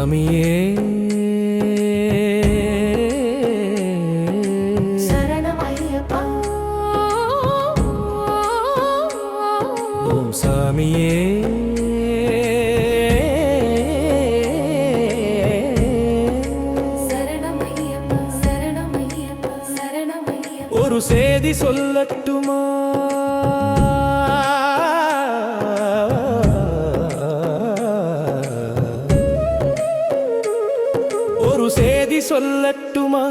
சாமியே சரணமையப்பா. ஓம் சாமியே சரணமையப்பா, சரணமையப்பா, சரணமையப்பா. ஒரு சேதி சொல்லட்டுமா? ஒரு சேதி சொல்லட்டுமா?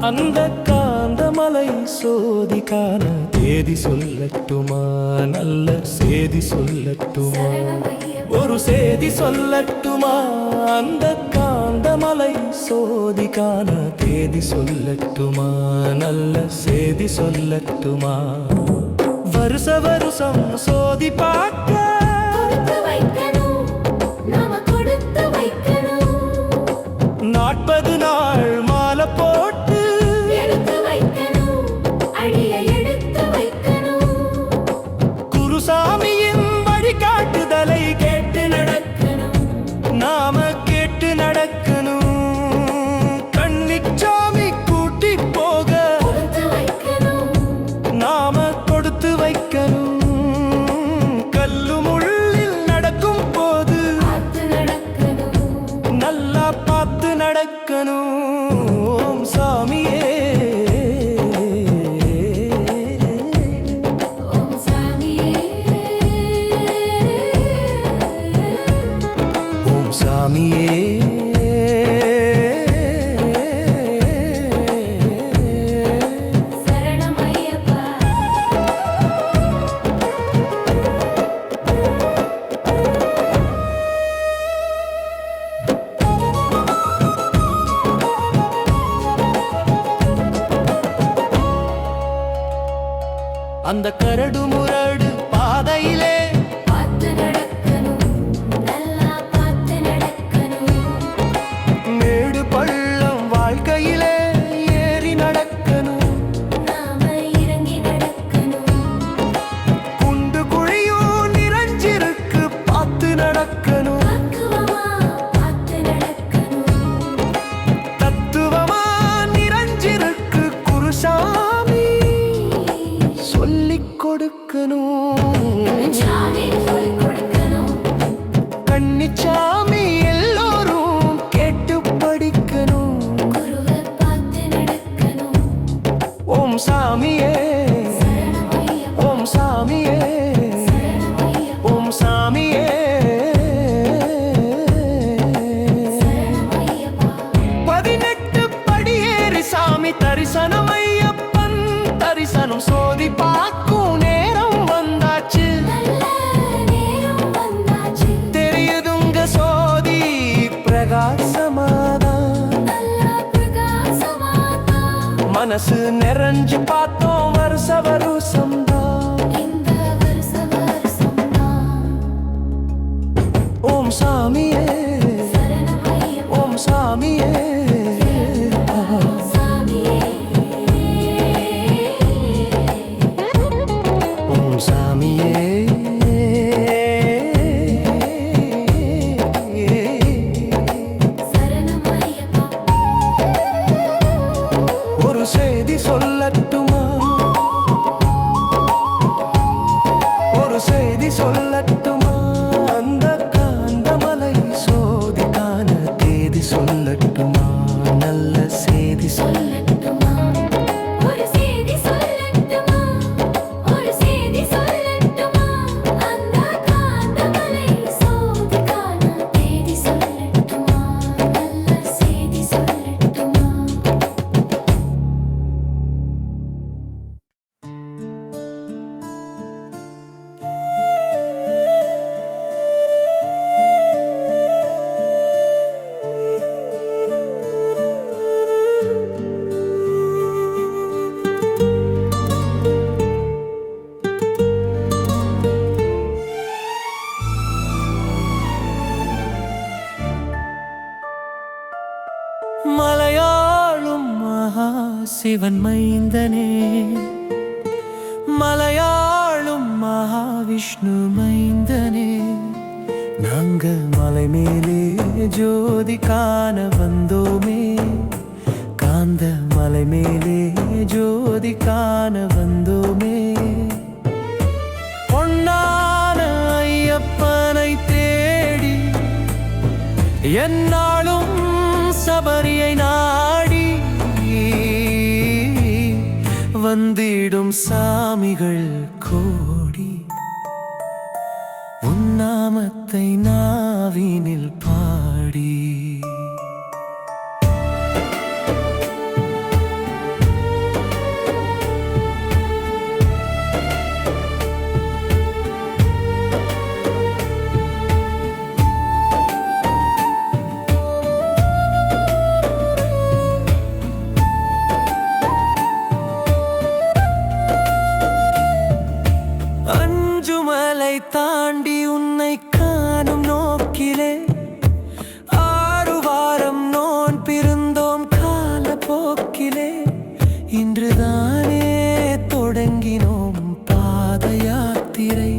அந்த காந்தமலை சோதிக்கான தேதி சொல்லட்டுமா? நல்ல சேதி சொல்லட்டுமா? ஒரு சேதி சொல்லட்டுமா? அந்த காந்தமலை சோதிக்கான தேதி சொல்லட்டுமா? நல்ல சேதி சொல்லட்டுமா? வருஷ வருஷம் சோதி பார்க்க கொடுத்து வைக்கணும், நாம கொடுத்து வைக்கணும். 40 நாள் மாலை போட்டு எடுத்து வைக்கணும், அடிய எடுத்து வைக்கணும். குருசாமியின் வழிகாட்டுதலை கேட்டு நடக்கணும். நாம கேட்டு நடக்கணும். கன்னிச்சாமி கூட்டி போக கொடுத்து வைக்கணும், நாம கொடுத்து வைக்கணும். கல்லு முள்ளில் நடக்கும் போது பார்த்து நடக்கணும். நல்லா பார்த்து நடக்கணும். ஓம் சாமியே ஓம் சாமியே. ஓம் சாமியே சரணமையப்பா. அந்த கரடு முரடு பாதையிலே பார்த்து நடக்கணும், நல்லா பார்த்து நடக்கணும். மேடு பள்ளம் வாழ்க்கையிலே ஏறி நடக்கணும். நாம இறங்கி நடக்கணும். குண்டு குழியும் நிறைஞ்சிருக்கு பார்த்து நடக்கணும். பக்குவமா பார்த்து நடக்கணும். தத்துவமா நிறைஞ்சிருக்கு குருசாமி சொல்லிக் கொடுக்கணும். சாமி சொல்லிக் கொடுக்கணும். கன்னிச்சாமி எல்லோரும் கேட்டு படிக்கணும். குருவை பார்த்து நடக்கணும். ஓம் சாமியே சரணமையப்பா, ஓம் சாமியே சரணமையப்பா, ஓம் சாமியே சரணமையப்பா. 18 படியேறி சாமி தரிசனம் ஐயப்பன் தரிசனம் சோதி பார்க்கும் நேரம் வந்தாச்சு. நல்ல நேரம் வந்தாச்சு. தெரியுதுங்க சோதி பிரகாசமாதான். நல்ல பிரகாசமாதான். மனசு நிறைஞ்சு பார்த்தோம் வருஷ வருஷம்தான். இந்த வருஷம்தான். ஓம் சாமியே சரணமையப்பா, ஓம் சாமியே சாமியே. ஓம் சாமியே சரணமையப்பா. ஒரு செய்தி சொல்லட்டுமா? ஒரு செய்தி சொல்லட்டுமா? அந்த காந்தமலை சோதிக்கான தேதி சொல்லட்டுமா? நல்ல செய்தி சொல்லட்டுமா? ஒரு செய்தி சொல்லட்டுமா? ஒரு செய்தி சொல்லட்டுமா? அந்த காந்தமலை சோதிக்கான தேதி சொல்லட்டுமா? நல்ல செய்தி சொல்லட்டுமா? மலையாளும் மகா சிவன் மைந்தனே, மலையாளும் மகாவிஷ்ணு மைந்தனே, நாங்க மலை மேலே ஜோதி காண வந்தோமே, காந்த மலை மேலே ஜோதி காண வந்தோமே. பொன்னான ஐயப்பனை தேடி என்னாலும் சபரியை நாடி வந்திடும் சாமிகள் கோடி, உன்னாமத்தை நாவினில் பாடி. அஞ்சுமலை தாண்டி உன்னை காணும் நோக்கிலே 6 வாரம் நோன் பிறந்தோம் கால போக்கிலே. இன்றுதானே தொடங்கினோம் பாத யாத்திரை,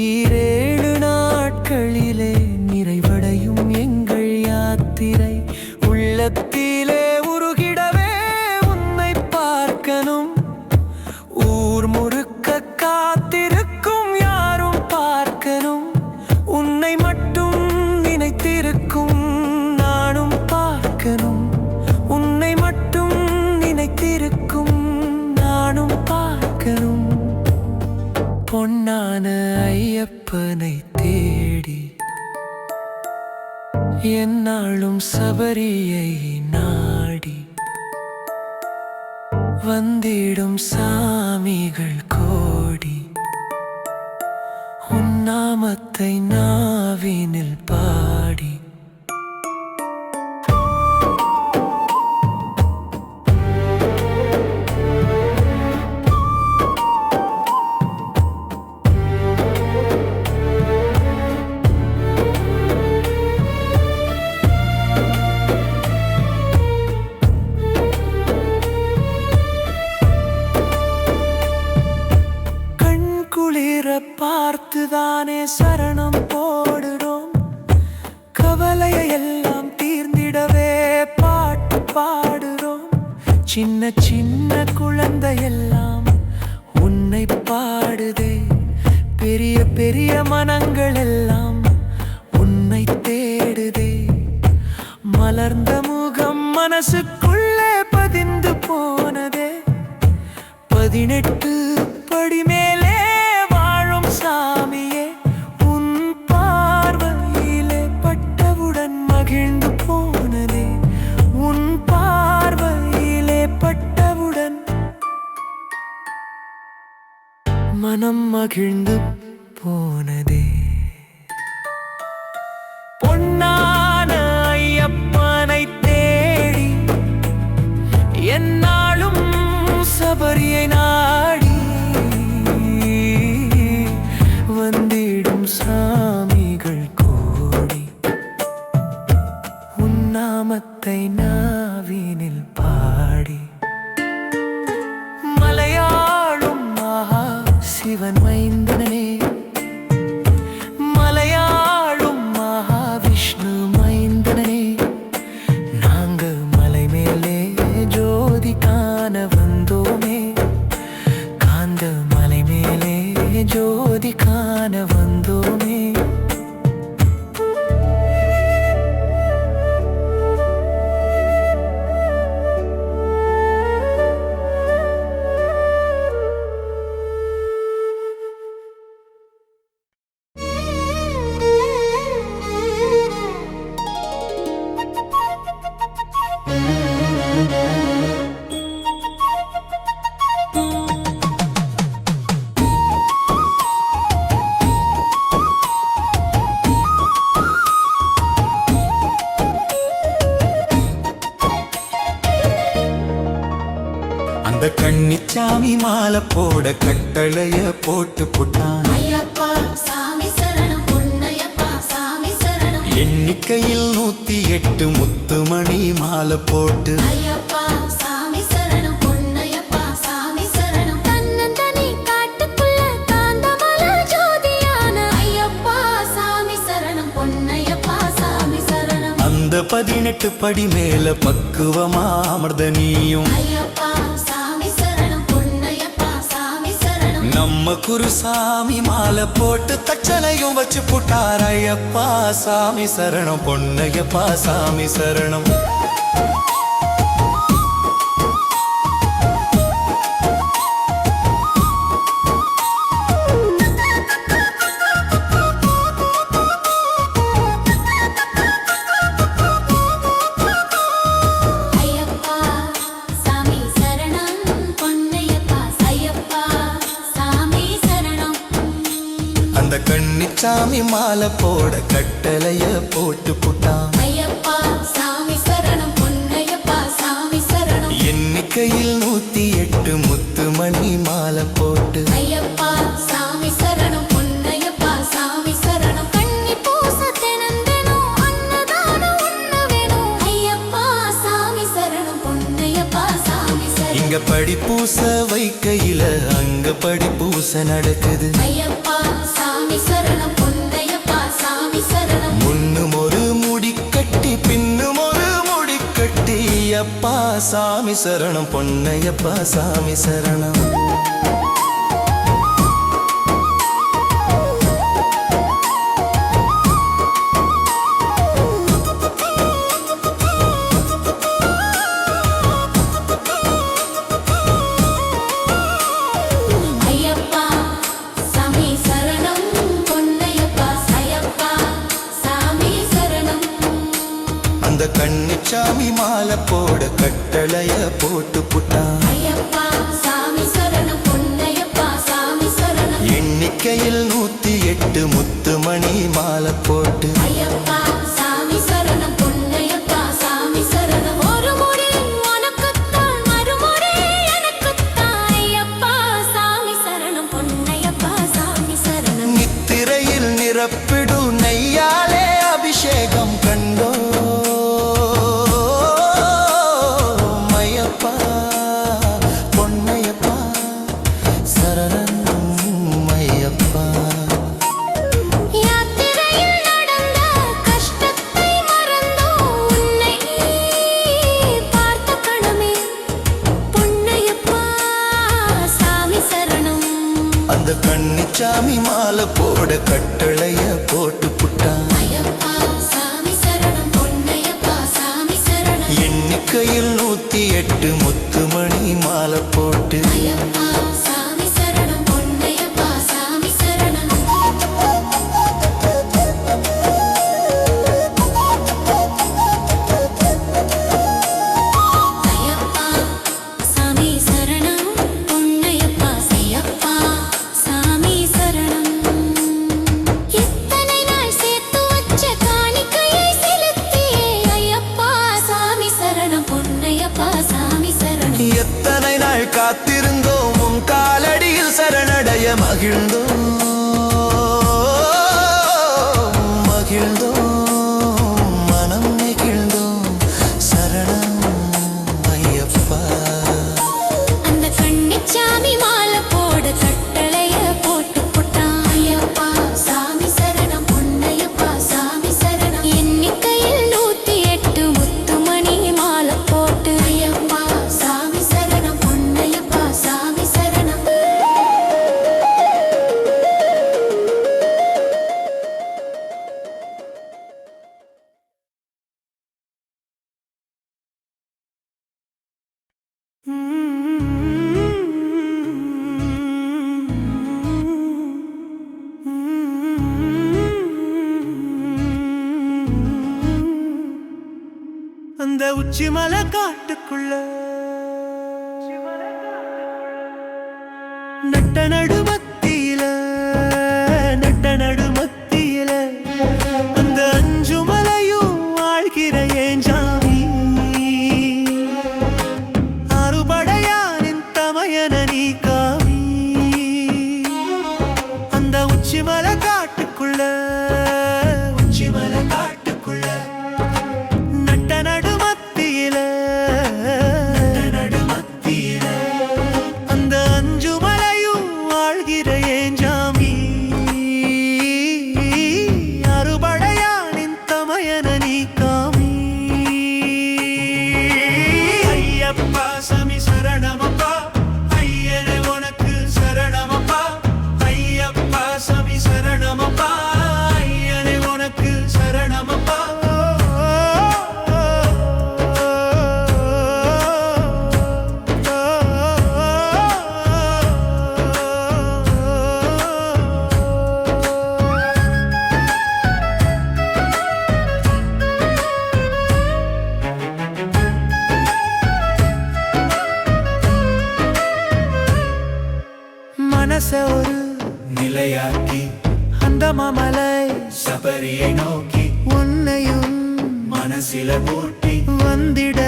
7 நாட்களிலே நிறைவடையும் எங்கள் யாத்திரை. உள்ளத்திலே உருகிடவே உன்னை பார்க்கணும், ஊர் முழுக்க காத்திருக்கும் யாரும் பார்க்கணும். உன்னை மட்டும் நினைத்திருக்கும் நானும் பார்க்கணும், உன்னை மட்டும் நினைத்திருக்கும் நானும் பார்க்கணும். பொன்னான ஐயப்பனை தேடி என்னாலும் சபரியை நாடி வந்திடும் சாமிகள் கோடி, உன்னாமத்தை நாவினில் பாடி. பார்த்துதானே சரணம் போடுறோம், கவலையை எல்லாம் தீர்ந்திடவே பாட்டு பாடுறோம். சின்ன சின்ன குழந்தையெல்லாம் உன்னை பாடுதே, பெரிய பெரிய மனங்கள் எல்லாம் உன்னை தேடுதே. மலர்ந்த முகம் மனசுக்குள்ளே பதிந்து போனதே, 18 படி மேலே சாமியே. உன் பார்வையிலே பட்டவுடன் மகிழ்ந்து போனதே, உன் பார்வையிலே பட்டவுடன் மனம் மகிழ்ந்து போனதே. பொன்னான ஐயப்பனை தேடி என்னாலும் சபரியை நாடி வந்திடும் சாமிகள் கோடி, உன்னாமத்தை நாவினில் பாடி. மலையாளும் மகா சிவன் மைந்தனே, மலையாளும் மகா விஷ்ணு மைந்தனே. நாங்க மலை மேலே ஜோதி காண வந்தோமே, காந்த மலை மேலே ஜோதி காண வந்தோமே. அந்த கன்னிச்சாமி மாலை போட கட்டளைய போட்டு புட்டான். ஐயப்பா சாமி சரணம், பொன்னையப்பா சாமி சரணம். எண்ணிக்கையில் 108 முத்துமணி மாலை போட்டு. ஐயப்பா சாமி சரணம், பொன்னையப்பா சாமி சரணம். தன்னந்தனி காட்டுக்குள்ள காந்தமல ஜோதியான ஐயப்பா சாமி சரணம். 18 படி மேல பக்குவமா அமர்ந்த நீயும் ஐயப்பா சாமி சரணம் பொன்னையப்பா சாமி சரணம் நம்ம குருசாமி மாலை போட்டு தச்சனையும் வச்சு புட்டார் ஐயப்பா சாமி சரணம் பொன்னையப்பா சாமி சரணம் ஐயப்பா சாமி சரணம் பொன்னையப்பா ஐயப்பா சாமி சரணம் அந்த கன்னிச்சாமி மாலை போட கட்டளைய போட்டு புட்டான் ஐயப்பா சாமி சரணம் பொன்னையப்பா சாமி சரணம் எண்ணிக்கையில் 108 முத்து மணி மாலை போட்டு ஐயப்பா சாமி சரணம் பொன்னையப்பா சாமி சரணம் கண்ணி பூச தினந்தெனும் அன்னதானம் உண்ண வேணும் ஐயப்பா சாமி சரணம் பொன்னையப்பா சாமி சரணம் இங்க படிப்பூச வைக்கையில அங்க படிப்பூச நடக்குது ஐயப்பா சாமி சரணம் பொன்னையப்பா சாமி சரணம் முன்னும் ஒரு முடி கட்டி பின்னும் ஒரு முடி கட்டி அப்பா சாமி சரணம் பொன்னையப்பா சாமி சரணம் ஐயப்பா சாமி சரணம் பொன்னையப்பா ஐயப்பா சாமி சரணம் அந்த கன்னிச்சாமி மாலை போட கட்டளைய போட்டு புட்டான் ஐயப்பா சாமி சரணம் பொன்னையப்பா சாமி சரணம் எண்ணிக்கையில் 108 முத்து மணி மாலை போட்டு ஐயப்பா சாமி சரணம் பொன்னையப்பா சாமி சரணம் ஒரு முறை உனக்குத்தான் மறுமுறை எனக்குத்தான் ஐயப்பா சாமி சரணம் பொன்னையப்பா சாமி சரணம் நித்திரையில் நிரப்பிடும் நெய்யாலே அபிஷேகம் கண்டோ மையப்பா பொன்னையப்பா சரணம் மையப்பா யாத்திரையில் நடந்த கஷ்டத்தை மறந்தோம் உன்னை பார்த்த கணமே பொன்னையப்பா சாமி சரணம் அந்த கன்னிச்சாமி மாலை போட கட்டளைய போட்டு புட்டான் ஐயப்பா சாமி சரணம் பொன்னையப்பா சாமி சரணம் எண்ணிக்கையில் 108 முத்து மணி மாலை போட்டு ஐயப்பா சாமி சரணம் பொன்னையப்பா சாமி சரணம் ஐயப்பா சாமி சரணம் பொன்னையப்பா ஐயப்பா சாமி சரணம் எத்தனை நாள் சேர்த்து வச்ச காணிக்கையை செலுத்தியே ஐயப்பா சாமி சரணம் பொன்னையப்பா சாமி சரணம் எத்தனை நாள் காத்திருந்தோம் உன் காலடியில் சரணடைய மகிழ்ந்தோம் மகிழ்ந்தோம் மனம் நெகிழ்ந்தோம் சரணம் ஐயப்பா அந்த கன்னிச்சாமி மாலை போட கட்டளைய போட்டு புட்டான் ஐயப்பா சாமி சரணம் பொன்னையப்பா சாமி சரணம் எண்ணிக்கையில் 108 முத்துமணி மாலை போட்டு ஐயப்பா சாமி சரணம் பொன்னையப்பா சாமி சரணம் அந்த உச்சிமலை காட்டுக்குள்ள நட்ட நடுமத்தியில அந்த 5 மலையும் வாழ்கிற ஏன் ஜாமி ஆறுபடையானின் தமையன நீ காமி அந்த உச்சிமலை காட்டுக்குள்ள நட்ட நடுமத்தியில அந்த 5 மலையும் வாழ்கிற சமமலை சபரியை நோக்கி உன்னையும் மனசில பூட்டி வந்திட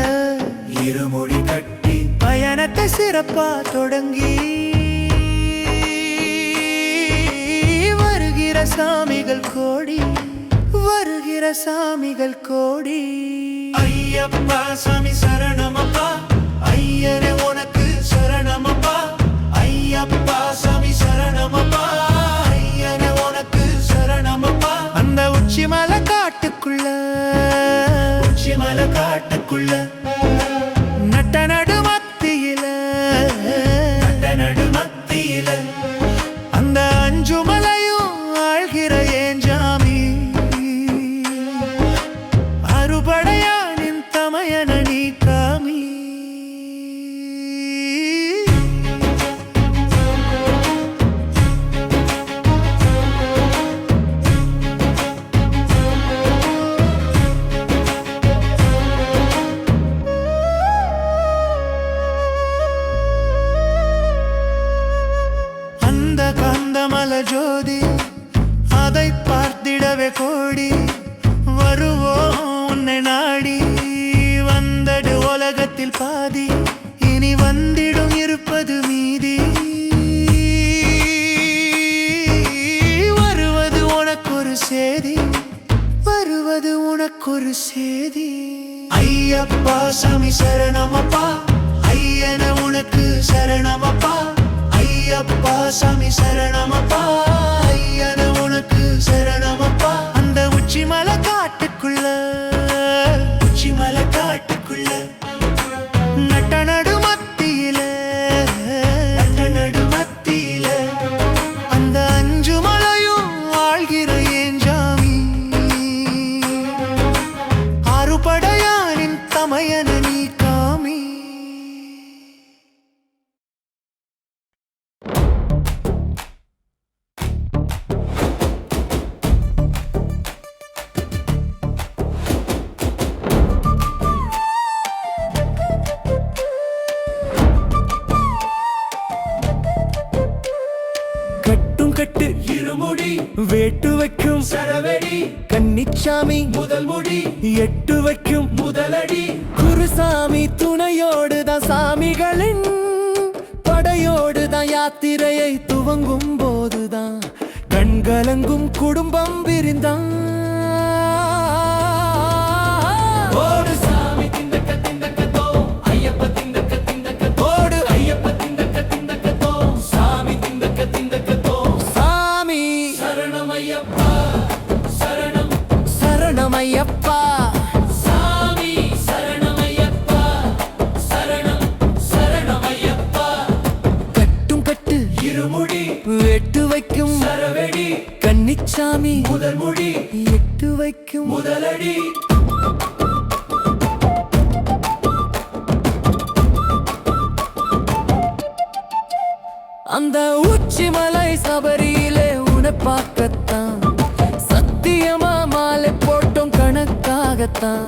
இருமுடி கட்டி பயணத்தை சிறப்பா தொடங்கி வருகிற சாமிகள் கோடி வருகிற சாமிகள் கோடி ஐயப்பா சாமி சரணமப்பா ஐயனே உனக்கு சரணமப்பா ஐயப்பா சாமி சரணமப்பா ஐயனே உனக்கு சரணமப்பா அந்த உச்சிமலை காட்டுக்குள்ள உச்சிமலை காட்டுக்குள்ள நட்ட நடு மத்தியில அந்த அஞ்சு மலையும் ஆழ்கிற ஏஞ்சாமி அறுபடையானின் தமையன நீ காமி அந்த கந்தமல ஜோதி அதை பார்த்திடவே கோடி வருவோம் உன்னை நாடி வந்தடு உலகத்தில் பாதி இனி வந்திடும் இருப்பது மீதி வருவது உனக்கொரு சேதி வருவது உனக்கொரு சேதி ஐயப்பா சாமி சரணமப்பா ஐயன உனக்கு சரணமப்பா ஐயப்பா சாமி சரணமப்பா ஐயன உனக்கு சரணமப்பா அந்த உச்சிமலை காட்டுக்குள்ள உச்சிமலை காட்டுக்குள்ள நட்ட நடு மத்தியில அந்த அஞ்சு மலையும் வாழ்கிற ஏஞ்சாமி ஆறுபடையானின் தமையன நீ காமி கட்டும் கட்டு இருமுடி வேட்டு வைக்கும் சரவெடி கன்னிச்சாமி முதல் முடி எட்டு வைக்கும் முதலடி குருசாமி துணையோடு தான் சாமிகளின் படையோடு தான் யாத்திரையை துவங்கும் போதுதான் கண்கலங்கும் குடும்பம் விரிந்தான் ஓடு சாமி திண்டக்கத்தோ ஐயப்ப திண்டக்கத்தோ ஓடு ஐயப்ப திண்டக்கத்தோ சாமி திண்டக்கத்தோ சாமி சரணம் ஐயப்பா சரணம் சரணம் ஐயப்பா சாமி சரணம் ஐயப்பா சரணம் சரணம் ஐயப்பா கட்டும் கட்டு இருமுடி வெட்டு வைக்கும் சரவெடி கன்னிச்சாமி முதல் முடி எட்டு வைக்கும் முதலடி அந்த உச்சிமலை சபரியிலே உன்னை பார்க்கத்தான் சத்தியமா மாலை போட்டோம் கணக்காகத்தான்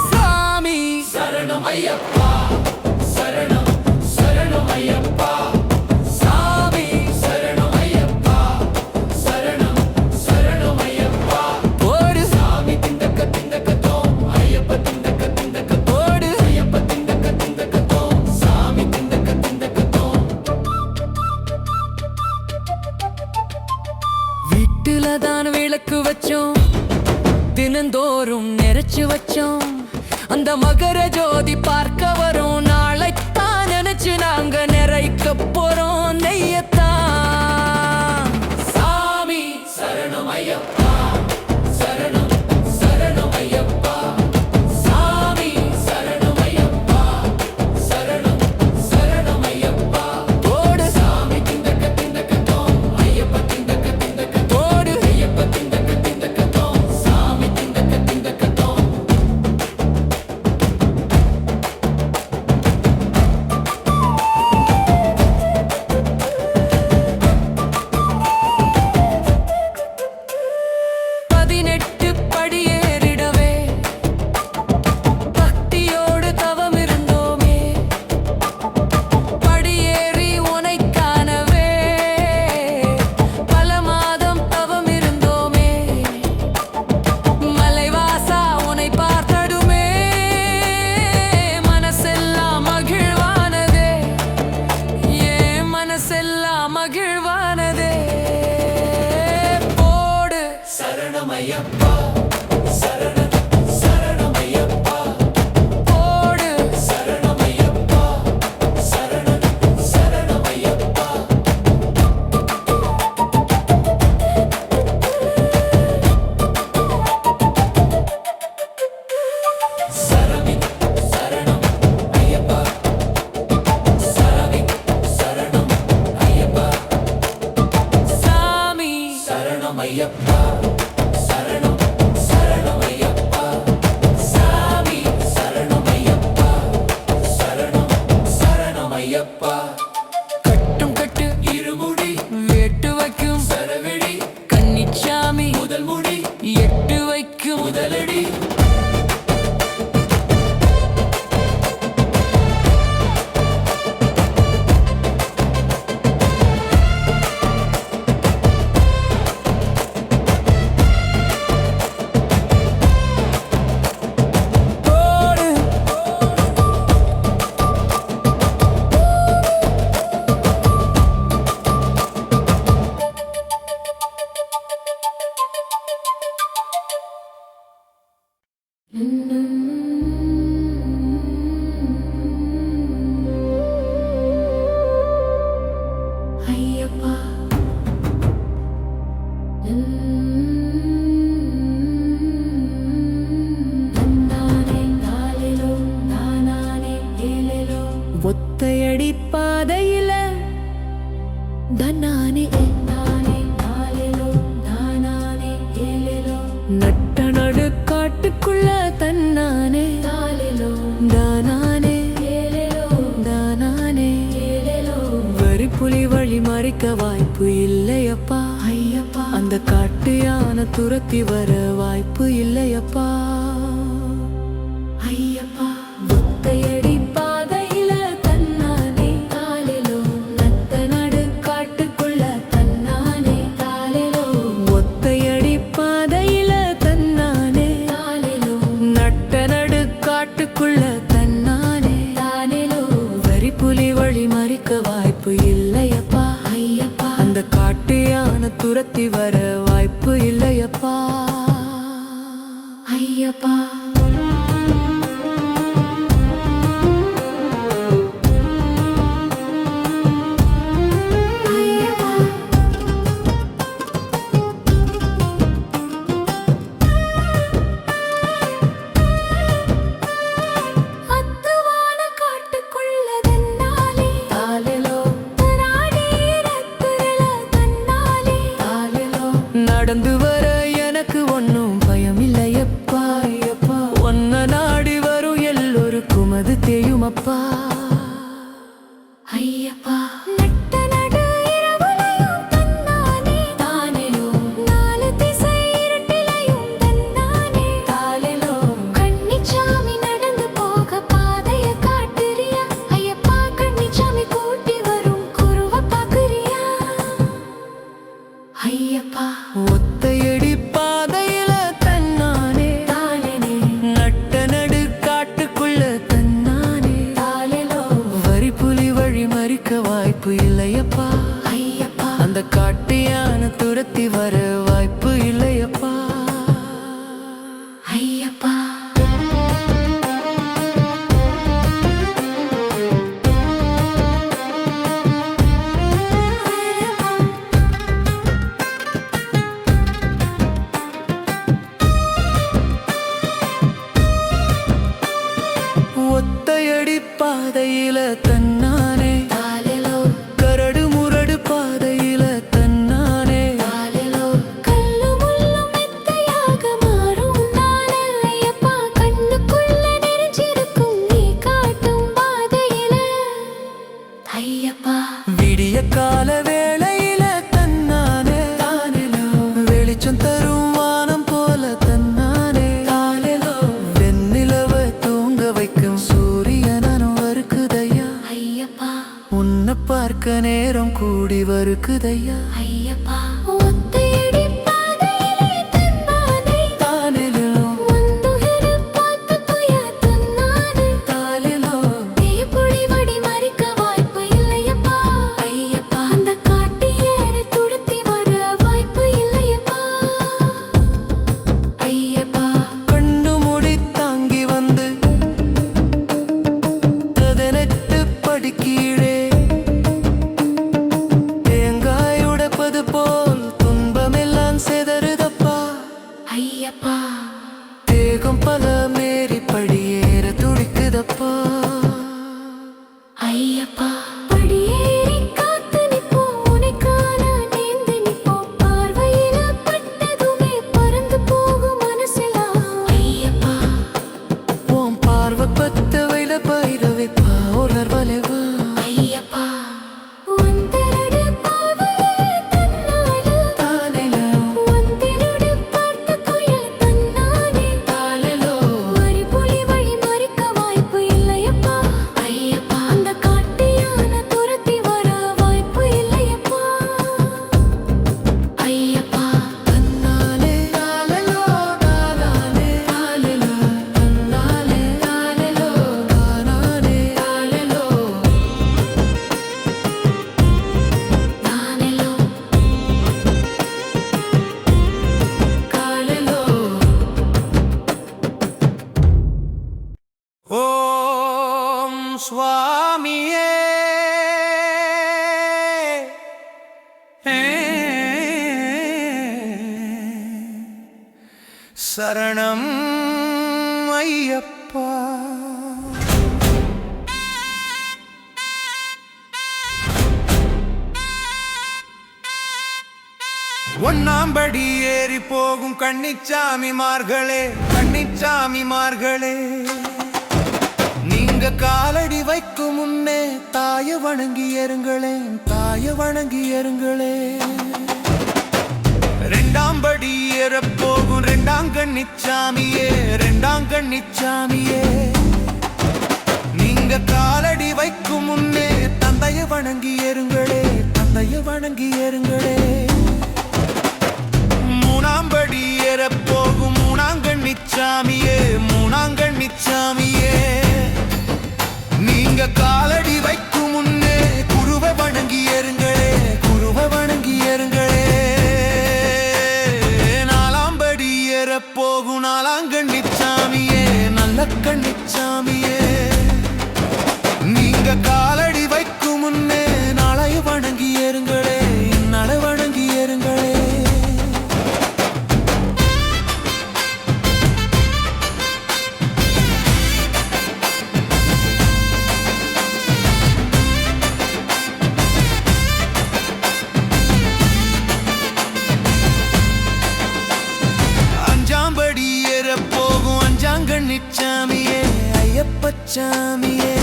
சாமி சரணம் ஐயப்பா சரணம் சரணம் ஐயப்பா சாமி சரணம் ஐயப்பா சரணம் சரணம் ஐயப்பா ஓடு சாமி திண்டக்கத்தோ ஐயப்ப திண்டக்கத்தோ ஓடு ஐயப்ப திண்டக்கத்தோ சாமி திண்டக்கத்தோ வீட்டுல தான் விளக்கு வச்சோம் தினந்தோறும் நிறைச்சு வச்சோம் அந்த மகர ஜோதி பார்க்க வரும் நாளைத்தான் நினைச்சு நாங்க நிறைக்க போறோம் நெய்யத்தான் சாமி சரணம் ஐயப்பா சரணம் சரணம் ஐயப்பா சாமி சரணம் ஐயப்பா சரணம் சரணம் ஐயப்பா ஓடு சாமி திண்டக்கத்தோ ஐயப்ப திண்டக்கத்தோ ஓடு ஐயப்ப திண்டக்கத்தோ சாமி திண்டக்கத்தோ ஐயப்பா சரணம் சரணம் ஐயப்பா சாமி சரணம் ஐயப்பா சரணம் சரணம் ஐயப்பா கட்டும் கட்டு இருமுடி எட்டு வைக்கும் சரவெடி கன்னிச்சாமி முதல் முடி எட்டு வைக்கும் முதலடி ஐயப்பா தன்னானே நாளிலோ நானானே ஏழிலோ ஒத்தையடி பாதையில தன்னானே நானே நாளிலோ நானானே ஏழிலோ நட்ட நடு காட்டுக்குள்ள தன்னானே தாளிலோ தானானே ஏழிலோ தானானே ஏழிலோ வரி புலி வழி மறிக்க வாய்ப்பு இல்லையப்பா ஐயப்பா அந்த காட்டு யானை துரத்தி வர வாய்ப்பு இல்லையப்பா ஐயப்பா ஒத்தையடி பாதையில தன்னானே தாளிலோ நத்த நடு காட்டுக்குள்ள தன்னானே தாளிலோ ஒத்தையடி பாதையில தன்னானே தாளிலோ நட்ட நடு காட்டுக்குள்ள தன்னானே தானிலோ வரி புலி வழி மறிக்க வாய்ப்பு இல்லையப்பா ஐயப்பா அந்த காட்டு யானை துரத்தி வர வாய்ப்பு இல்லையப்பா ஐயப்பா அத்துவான காட்டுக்குள்ள தன்னாலே தாளிலோ தராடி ரத்துரல தன்னாலே தாளிலோ நடந்து வர எனக்கு ஒன்னும் பயம் இல்லையப்பா ஐயப்பா ஒன்ன நாடி வரும் எல்லோருக்கும் அது தெரியுமப்பா ஐயப்பா நட்ட நடு இரவுலையும் தன்னானே தானிலோ நாலு திசை இருட்டிலையும் தன்னானே தாளிலோ கன்னிச்சாமி நடந்து போக பாதைய காட்டுறியா ஐயப்பா கன்னிச்சாமி கூட்டி வரும் குருவ பாக்குறியா ஐயப்பா ஒத்தையடி பாதையில தன்னானே தாளினே நட்ட நடு காட்டுக்குள்ள தன்னானே தாளிலோ வரி புலி வழி மறிக்க வாய்ப்பு இல்லையப்பா ஐயப்பா அந்த காட்டு யானை துரத்தி வர வாய்ப்பு இல்லையப்பா ஐயப்பா ஒத்தையடி பாதையில தன்னானே தாளிலோ கரடு முரடு பாதையில தன்னானே தாளிலோ கல்லு முள்ளும் மெத்தையாக மாறும் நானே ஐயப்பா கண்ணுக்குள்ள நெறிஞ்சிருக்கும் நீ காட்டும் பாதையில ஐயப்பா விடிய கால வேளையில தன்னானே தானிலோ வெளிச்சம் தரும் வானம் போல தன்னானே தாளிலோ வெண்ணிலவ தூங்க வைக்கும் சூரியனும் வருக்குதையா ஐயப்பா உன்னை பார்க்க நேரம் கூடி வருக்குதையா ஐயப்பா ஒத்தையடி பாதையிலே தன்னானே தானிலோ ஒந்துகிற பார்த்துக்குயா தன்னானே தாளிலோ தேப்புடி வடி மறிக்க வாய்ப்பு இல்லையப்பா ஐயப்பா அந்த காட்டு ஏறி துடுத்தி வர வாய்ப்பு இல்லையப்பா சரணம் ஐயப்பா. ஒன்னாம்படி ஏறி போகும் கன்னிச்சாமிமார்களே, கன்னிச்சாமிமார்களே, நீங்க காலடி வைக்கும் முன்னே தாய வணங்கி ஏறுங்களே, தாய வணங்கி ஏறுங்களே. ரெண்டாம்படி ஏற போகும் ரெண்டாங்கண்ணிச்சாமியே, ரெண்டாங்கண்ணிச்சாமியே, நீங்க காலடி வைக்கும் முன்னே தந்தைய வணங்கி ஏறுங்களே, தந்தைய வணங்கி ஏறுங்களே. மூணாம்படி ஏற போகும் மூணாங்கண்ணிச்சாமியே, மூணாங்கண்ணிச்சாமியே, நீங்க காலடி வைக்கும் முன்னே குருவ வணங்கி ஏறுங்களே, குருவ வணங்கி ஏறுங்களே. நாலாம்படி ஏற போகும் நாலாங்கண்ணிச்சாமியே, நல்ல கண்ணிச்சாமியே, நீங்க காலடி வைக்கும் முன்னே நாளைய வணங்கி ஏறுங்களே, நாளை வணங்கி ஏறுங்களே. அஞ்சாம்படி ஏற போகும் அஞ்சாங்கண்ணிச்சாமியே, ஐயப்பச்சாமியே,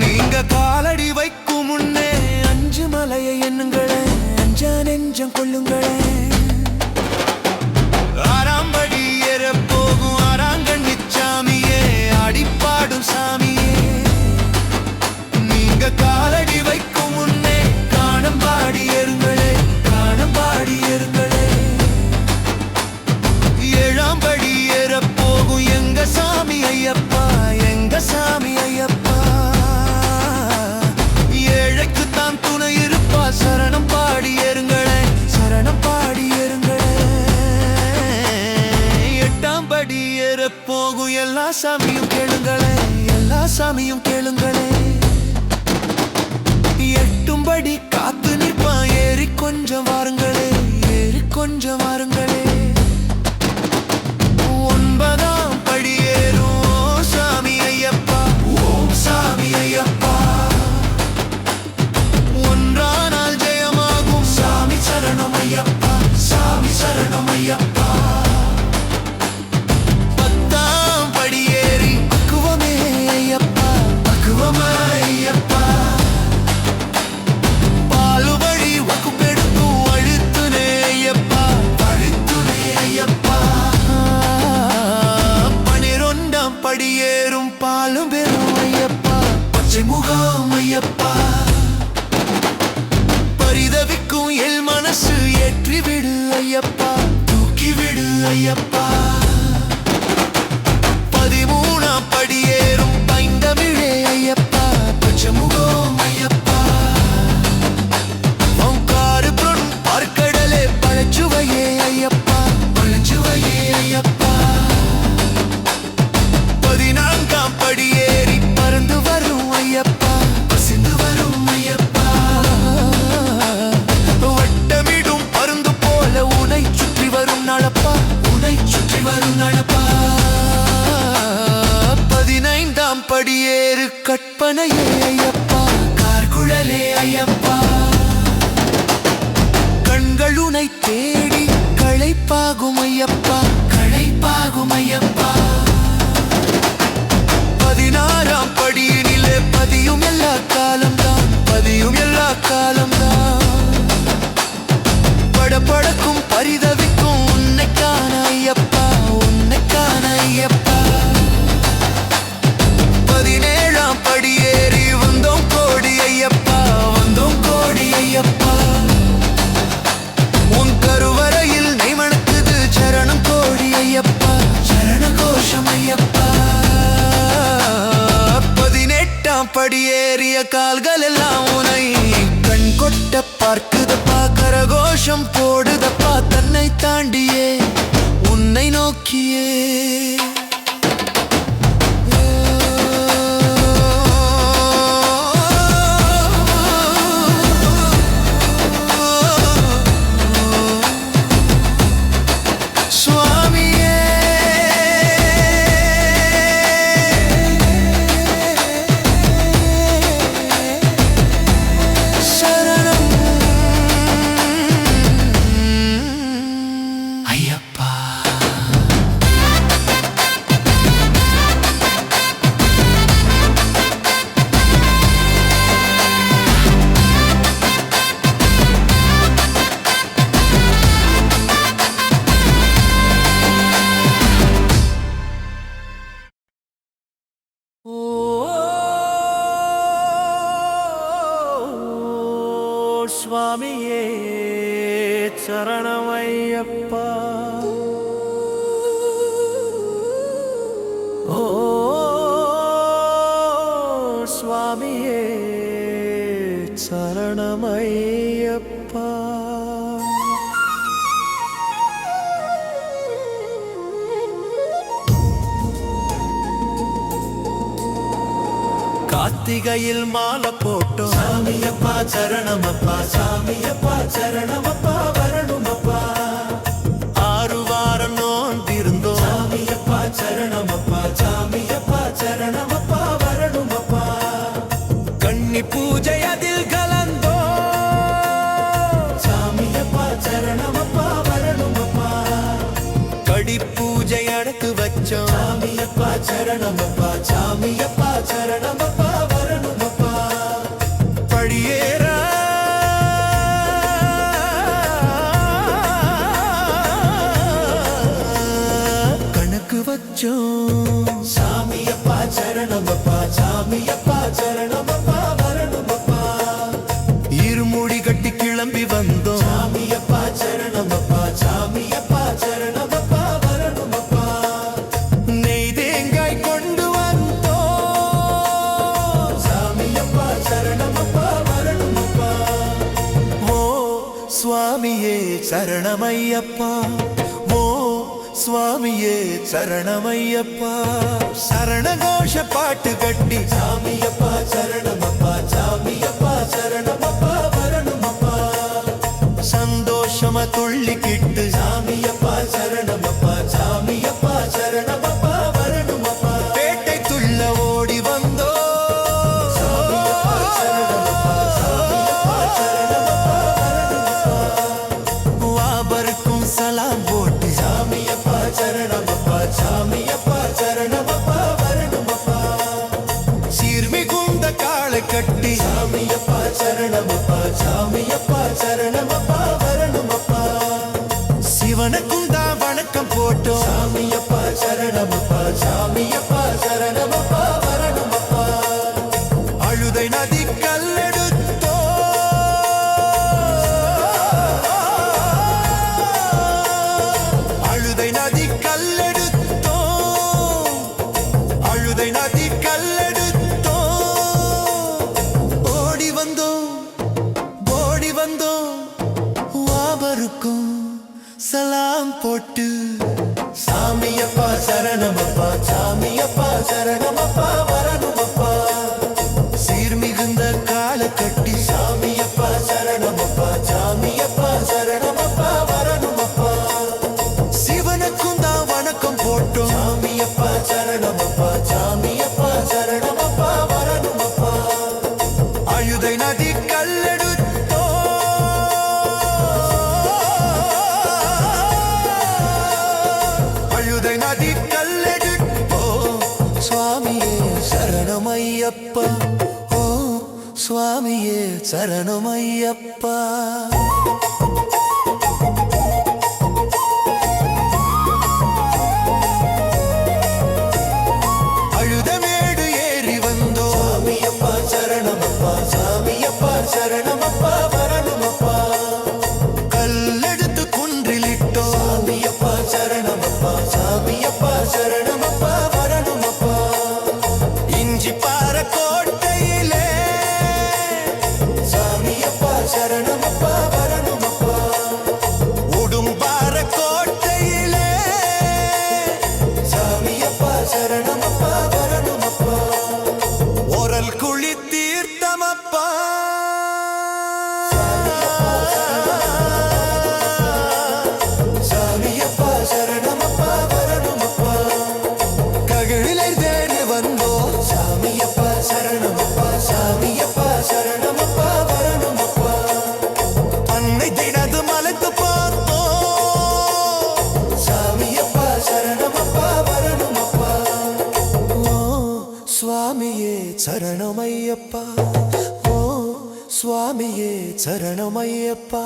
நீங்க காலடி வைக்கும் முன்னே அஞ்சு மலையை எண்ணுங்களே, அஞ்சா நெஞ்சம் கொள்ளுங்களே. ஆறாம்படி ஏற போகும் ஆறாங்கண்ணிச்சாமியே, அடிப்பாடும் சாமியே, நீங்க காலடி வைக்கும் முன்னே காணம் பாடி ஏறுங்களே, காணம் பாடி ஏறுங்களே. ஏழாம்படி ஏற போகும் எங்க சாமி ஐயப்பா, எங்க சாமி ஐயப்பா, ஏழைக்கு தான் துணை இருப்பா, சரணம் பாடி ஏறுங்களே, சரணம் பாடி ஏறுங்களே. எட்டாம்படி ஏற போகும் எல்லா சாமியும் கேளுங்களே, எல்லா சாமியும் கேளுங்களே. எட்டும்படி காத்து நிற்பான், ஏறி கொஞ்சம் வாருங்களே, ஏறி கொஞ்சம் வாருங்களே. ஒன்பதாம் படி ஏறும் ஓம் சாமி ஐயப்பா, ஓம் சாமி ஐயப்பா, ஒன்றானால் ஜெயமாகும் சாமி சரணம் ஐயப்பா, சாமி சரணம் ஐயப்பா. பத்தாம் படி ஏறி பக்குவமே ஐயப்பா, பக்குவமே ஐயப்பா, பாலுபடி வக்குப்பெடுக்கும் அழுத்துனே ஐயப்பா, அழுத்துனே ஐயப்பா. படியேறும் பாலும் பெரும் ஐயப்பா, பச்சை முகம் ஐயப்பா, பரிதவிக்கும் எல் மனசு ஏற்றி விடு ஐயப்பா, தூக்கி விடு ஐயப்பா. 13ஆம் படியேறும் பைந்தமிழே ஐயப்பா, பச்சை முகம் ஐயப்பா, ஓங்காரு பொன் பார்க்கடலே பழச்சுவையே ஐயப்பா, பழச்சுவையே ஐயப்பா. 14ஆம் படி ஏறி பறந்து வரும் ஐயப்பா, பசிந்து வரும் ஐயப்பா, வட்டமிடும் பருந்து போல உனை சுற்றி வரும் நடப்பா, உனை சுற்றி வரும் நடப்பா. 15ஆம் படி ஏறு கற்பனையே ஐயப்பா, கார்குழலே ஐயப்பா, கண்கள் உனை தேடி களைப்பாகும் ஐயப்பா, களைப்பாகும் ஐயப்பா. 16ஆம் படியினிலே பதியும் எல்லா காலம்தான், பதியும் எல்லா காலம்தான், படபடக்கும் பரிதவிக்கும் உன்னைக்கான ஐயப்பா, உன்னைக்கான ஐயப்பா. 17ஆம் படி ஏறி வந்தோம் கோடி ஐயப்பா, வந்தோம் கோடி ஐயப்பா, உன் கருவறையில் நெய் மணக்குது சரணம் கோடி ஐயப்பா, சரண கோஷம் ஐயப்பா. 18ஆம் படி ஏறிய கால்கள் எல்லாம் உனை கண் கொட்ட பார்க்குதப்பா, கரகோஷம் போடுதப்பா, தன்னை தாண்டியே உன்னை நோக்கியே. சுவாமி சரணமையப்பா. ஓ சுவாமியே சரணமையப்பா. கார்த்திகையில் மாலை போட்டோம் சாமியப்பா சரணமப்பா, சாமியப்பா சரணமப்பா, வரணுமப்பா. 6 வாரம் நோன்பிருந்தோம் சாமியப்பா சரணமப்பா, சாமியப்பா சரணமப்பா, வரணுமப்பா. கன்னி பூஜை அதில் கலந்தோ சாமியப்பா சரணமப்பா, வரணுமப்பா. கடி பூஜை அடுத்து வச்சோம் சாமியப்பா சரணமப்பா, சாமியப்பா சரணமப்பா, வரணுமப்பா. படியேற கணக்கு வச்சோம் சாமியப்பா சரணமப்பா, சாமியப்பா சரணமப்பா, வரணுமப்பா. இருமுடி கட்டி கிளம்பி வந்தோம் சாமியப்பா சரணமப்பா, சாமியப்பா சரணமப்பா, வரணுமப்பா. நெய் தேங்காய் கொண்டு வந்தோம் சாமியப்பா சரணமப்பா, வரணுமப்பா. ஓ சுவாமியே சரணமையப்பா, ஓ சுவாமியே சரணமையப்பா. சரணகோஷ பாட்டு கட்டி சாமியப்பா சரணமப்பா, சாமியப்பா சரணமப்பா, வரணுமப்பா. சந்தோஷமா துள்ளிக்கிட்டு சாமியப்பா சரணமப்பா, சாமியப்பா சரணமப்பா, வரணுமப்பா. பேட்டை துள்ள ஓடி வந்தோ சாமியப்பா சரணமப்பா, சாமியப்பா சரணமப்பா, வரணுமப்பா. வாபருக்கும் சலாம் போட்டு சாமியப்பா சரணமப்பா, சாமியப்பா சரணமப்பா, வரணுமப்பா. சீர்மிகுந்த காளை கட்டி சாமியப்பா சரணமப்பா, சாமியப்பா சரணமப்பா, வரணுமப்பா. சிவனுக்கும் தான் வணக்கம் போட்டோம் சாமியப்பா சரணமப்பா, சாமியப்பா சரணமப்பா, வரணுமப்பா. அழுதை நதி கல்லெடுத்தோ அழுதை நதி கல்லெடுத்தோ அழுதை நதி கல்லெடுத்தோ. ஓடி வந்தோம் ஓடி வந்தோம் வாபருக்கும் சலாம் போட்டு சாமியப்பா சரணமப்பா, சாமியப்பா சரணமப்பா, வரணுமப்பா. சீர்மிகுந்த கால கட்டி சாமியப்பா சரணமப்பா, சாமியப்பா சரணமப்பா, வரணுமப்பா. சிவனுக்கும் தான் வணக்கம் போட்டோம் சாமியப்பா சரணமப்பா, சாமியப்பா சரணமப்பா, வரணுமப்பா. அழுதை நதி கல்லெடுத்தோ அழுதை நதி கல்லெடுத்தோ. சுவாமியே சரணமையப்பா, ஓ சுவாமியே சரணமையப்பா. அழுதமேடு ஏறி வந்தோ சாமியப்பா சரணமப்பா, சாமியப்பா சரணமப்பா, வரணுமப்பா. கல்லெடுத்து குன்றிலிட்டோ சாமியப்பா சரணமப்பா, சாமியப்பா சரணமப்பா, வரணுமப்பா. இஞ்சி பாற கோட்டையிலே சாமியப்பா சரணமப்பா, வரணுமப்பா. உடும்பாற கோட்டையிலே சாமியப்பா சரணமப்பா, வரணுமப்பா. ஒரல் குழி தீர்த்தமப்பா சாமியப்பா சரணமப்பா, வரணுமப்பா. ககிழிலை தேடி வந்தோ சாமியப்பா சரணமப்பா, சாமியப்பா சரணமப்பா, வரணுமப்பா. அன்னை தினது மலைத்து பார்த்தோ சாமியப்பா சரணமப்பா, வரணுமப்பா. ஓ சுவாமியே சரணமையப்பா, ஓ சுவாமியே சரணமையப்பா.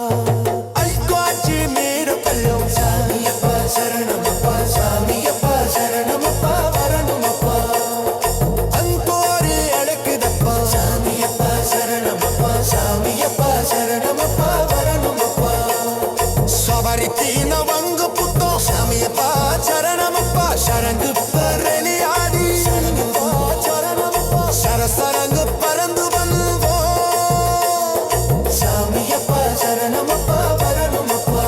அல்காட்சி மேர பல்லம் சாமியப்பா சரணமப்பா, சாமியப்பா சரணமப்பா, வரணுமப்பா. அன்போரு அடக்குதப்பா சாமியப்பா சரணமப்பா, சாமியப்பா சரணமப்பா, வரணுமப்பா. நவங்கு புத்தம் சாமியப்பா சரணமப்பா சரங்கு பரணியாடி சரணமப்பா சரசரங்கு பறந்து வந்தோம் சாமியப்பா சரணமப்பா வரணுமப்பா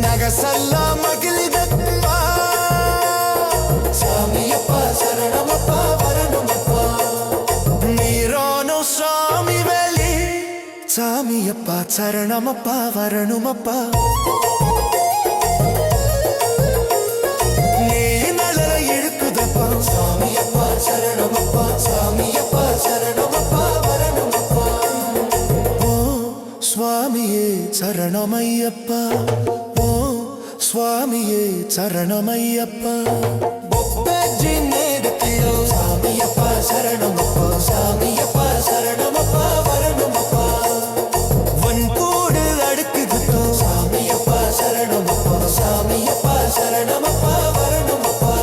நகசல்லா மகிழ்தப்பா சாமியப்பா சரணமப்பா வரணுமப்பா நீரானோ சாமி வேலி சாமியப்பா சரணமப்பா வரணுமப்பா நீ நலர இழுக்குதப்பா சாமியப்பா சரணமப்பா சாமியப்பா சரணமப்பா வரணுமப்பா ஓ சுவாமியே சரணமையப்பா ஓ சுவாமியே சரணமையப்பா பொப்பஜி நேரத்திலோ சாமியப்பா சரணமப்பா சாமியப்பா சரணமப்பா வரணுமப்பா வன்கூடு அடுக்குதுட்டோ சாமியப்பா சரணமப்பா சாமியப்பா சரணமப்பா வரணுமப்பா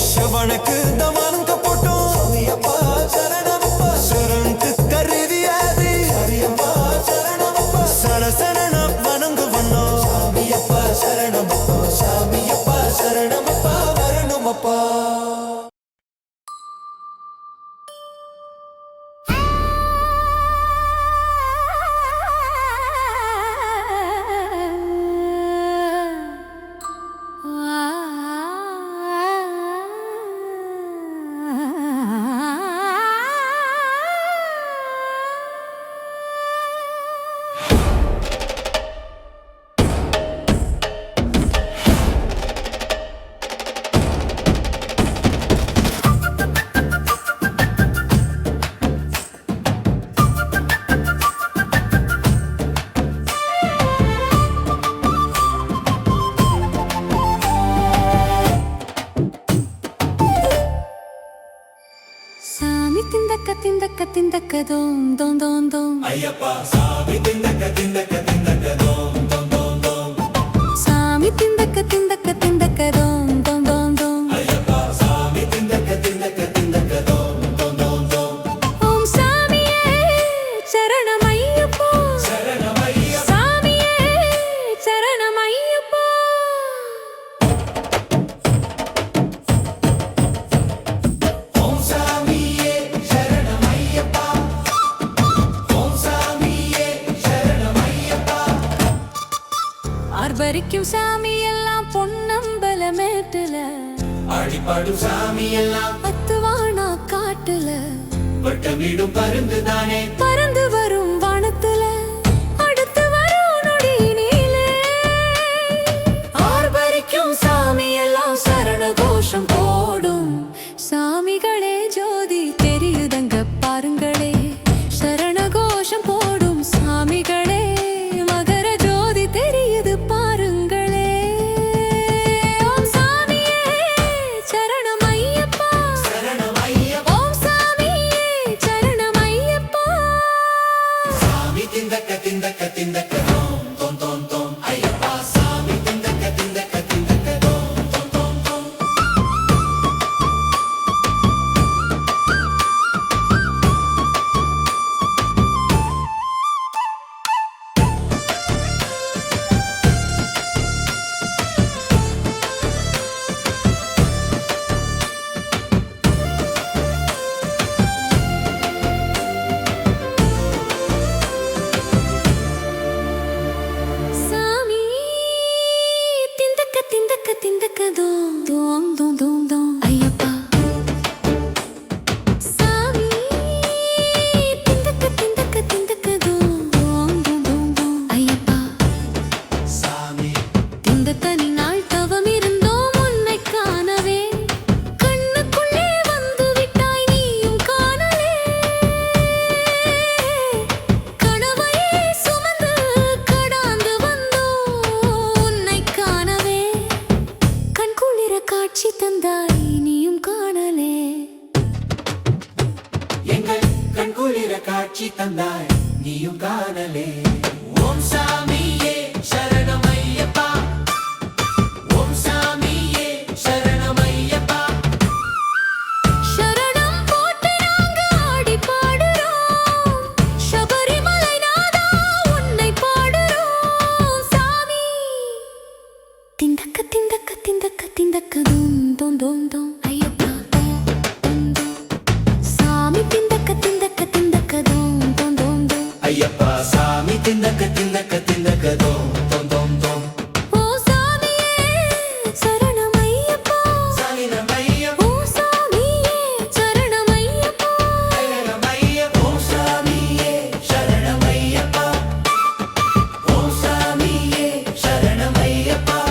சிவனுக்கு தமானங்க போட்டோம் சாமியப்பா சரணமப்பா சரணுக்கு கருதியாது சாமியப்பா சரணமப்பா சரண வணங்கு வண்ணோம் சாமியப்பா சரணமப்பா சாமியப்பா சரணமப்பா வரணுமப்பா சாமி திந்தக்க திந்தக்க திந்தக்க தோம் தோம் தோம் தோம் ஐயப்பா சாமி திண்டக்க திண்டக்க திண்டக்க தோம் தோம் தோம் தோம் சாமி திந்தக்க திந்தக்க திந்தக்க தோம் தோம் தோம் தோம் ஐயப்பா சாமி திண்டக்க திண்டக்க திண்டக்க தோம் தோம் தோம் தோம் ஓம் சாமியே சரணமையப்பா சரணமையா சாமியே சரணமையப்பா ஓம் சாமியே சரணமையப்பா ஓம் சாமியே சரணமையப்பா ஆர்ப்பரிக்கும் சாமி எல்லாம் பொன்னம்பலமேட்டுல ஆடிப்பாடும் சாமி எல்லாம் அத்துவானா காட்டுல வட்டமிடும் பருந்து தானே பறந்து வரும் வானத்துல அடுத்து வரும் நொடியினிலே ஆர்ப்பரிக்கும் சாமி எல்லாம் சரண கோஷம் போடும் சாமிகளே ஜோதி தெரியுதங்க பாருங்களே சரண கோஷம் போடும் சாமிகளே மகர ஜோதி தெரியுது பாருங்களே ஓம் சாமியே சரணமையப்பா சரணமையப்பா ஓம் சாமியே சரணமையப்பா சாமி திண்டக்க திண்டக்க திண்டக்க தோம் தோம் தோம் தோம் ஐயப்பா சாமி திண்டக்க திண்டக்க திண்டக்க தோம் தோம் தோம் தோம் சாமி திந்தக்க திந்தக்க திந்தக்க தோம் தோம் தோம் தோம் தோம் ஐயப்பா சாமி திந்தக்க திந்தக்க திந்தக்க தோம் தோம் தோம் தோம் தோம் ஐயப்பா சாமி இந்த தனி நாள் தவம் இருந்தோம் உன்னை காணவே கண்ணுக்குள்ளே வந்து விட்டாய் நீயும் காணலே கனவையே சுமந்து கடாந்து வந்தோம் உன்னை காணவே கண்குளிர காட்சி தந்தாய் நீயும் காணலே எங்கள் கண்குளிர காட்சி தந்தாய் நீயும் காணலே ஓம் சாமியே சரணமையப்பா ஓம் சாமியே சரணமையப்பா சரணம் போட்டு நாங்க ஆடி பாடுறோம் சபரிமலை நாதா உன்னை பாடுறோம் சாமி தோம் தோம் தோம் ஐயப்பா தோம் தோம் சாமி திந்தக்க திந்தக்க திந்தக்க தோம் தோம் தோம் தோம் ஐயப்பா சாமி திந்தக்க திந்தக்க திந்தக்க தோம் தோம் தோம் தோம் ஓ சாமியே சரணம் ஐயப்பா சரணம் ஐயப்பா ஓ சாமியே சரணம் ஐயப்பா சரணம் ஐயப்பா ஓம் சாமியே சரணம் ஐயப்பா ஓம் சாமியே சரணம் ஐயப்பா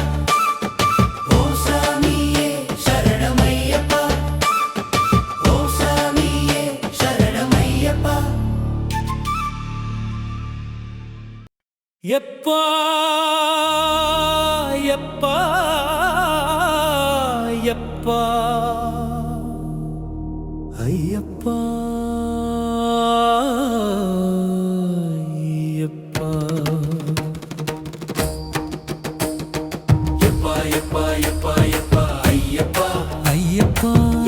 ஓம் சாமியே சரணம் ஐயப்பா ஓம் சாமியே சரணம் ஐயப்பா எப்பா எப்பா எப்பா ஐயப்பா ஐயப்பா எப்பா எப்பா எப்பா எப்பா ஐயப்பா ஐயப்பா எப்பா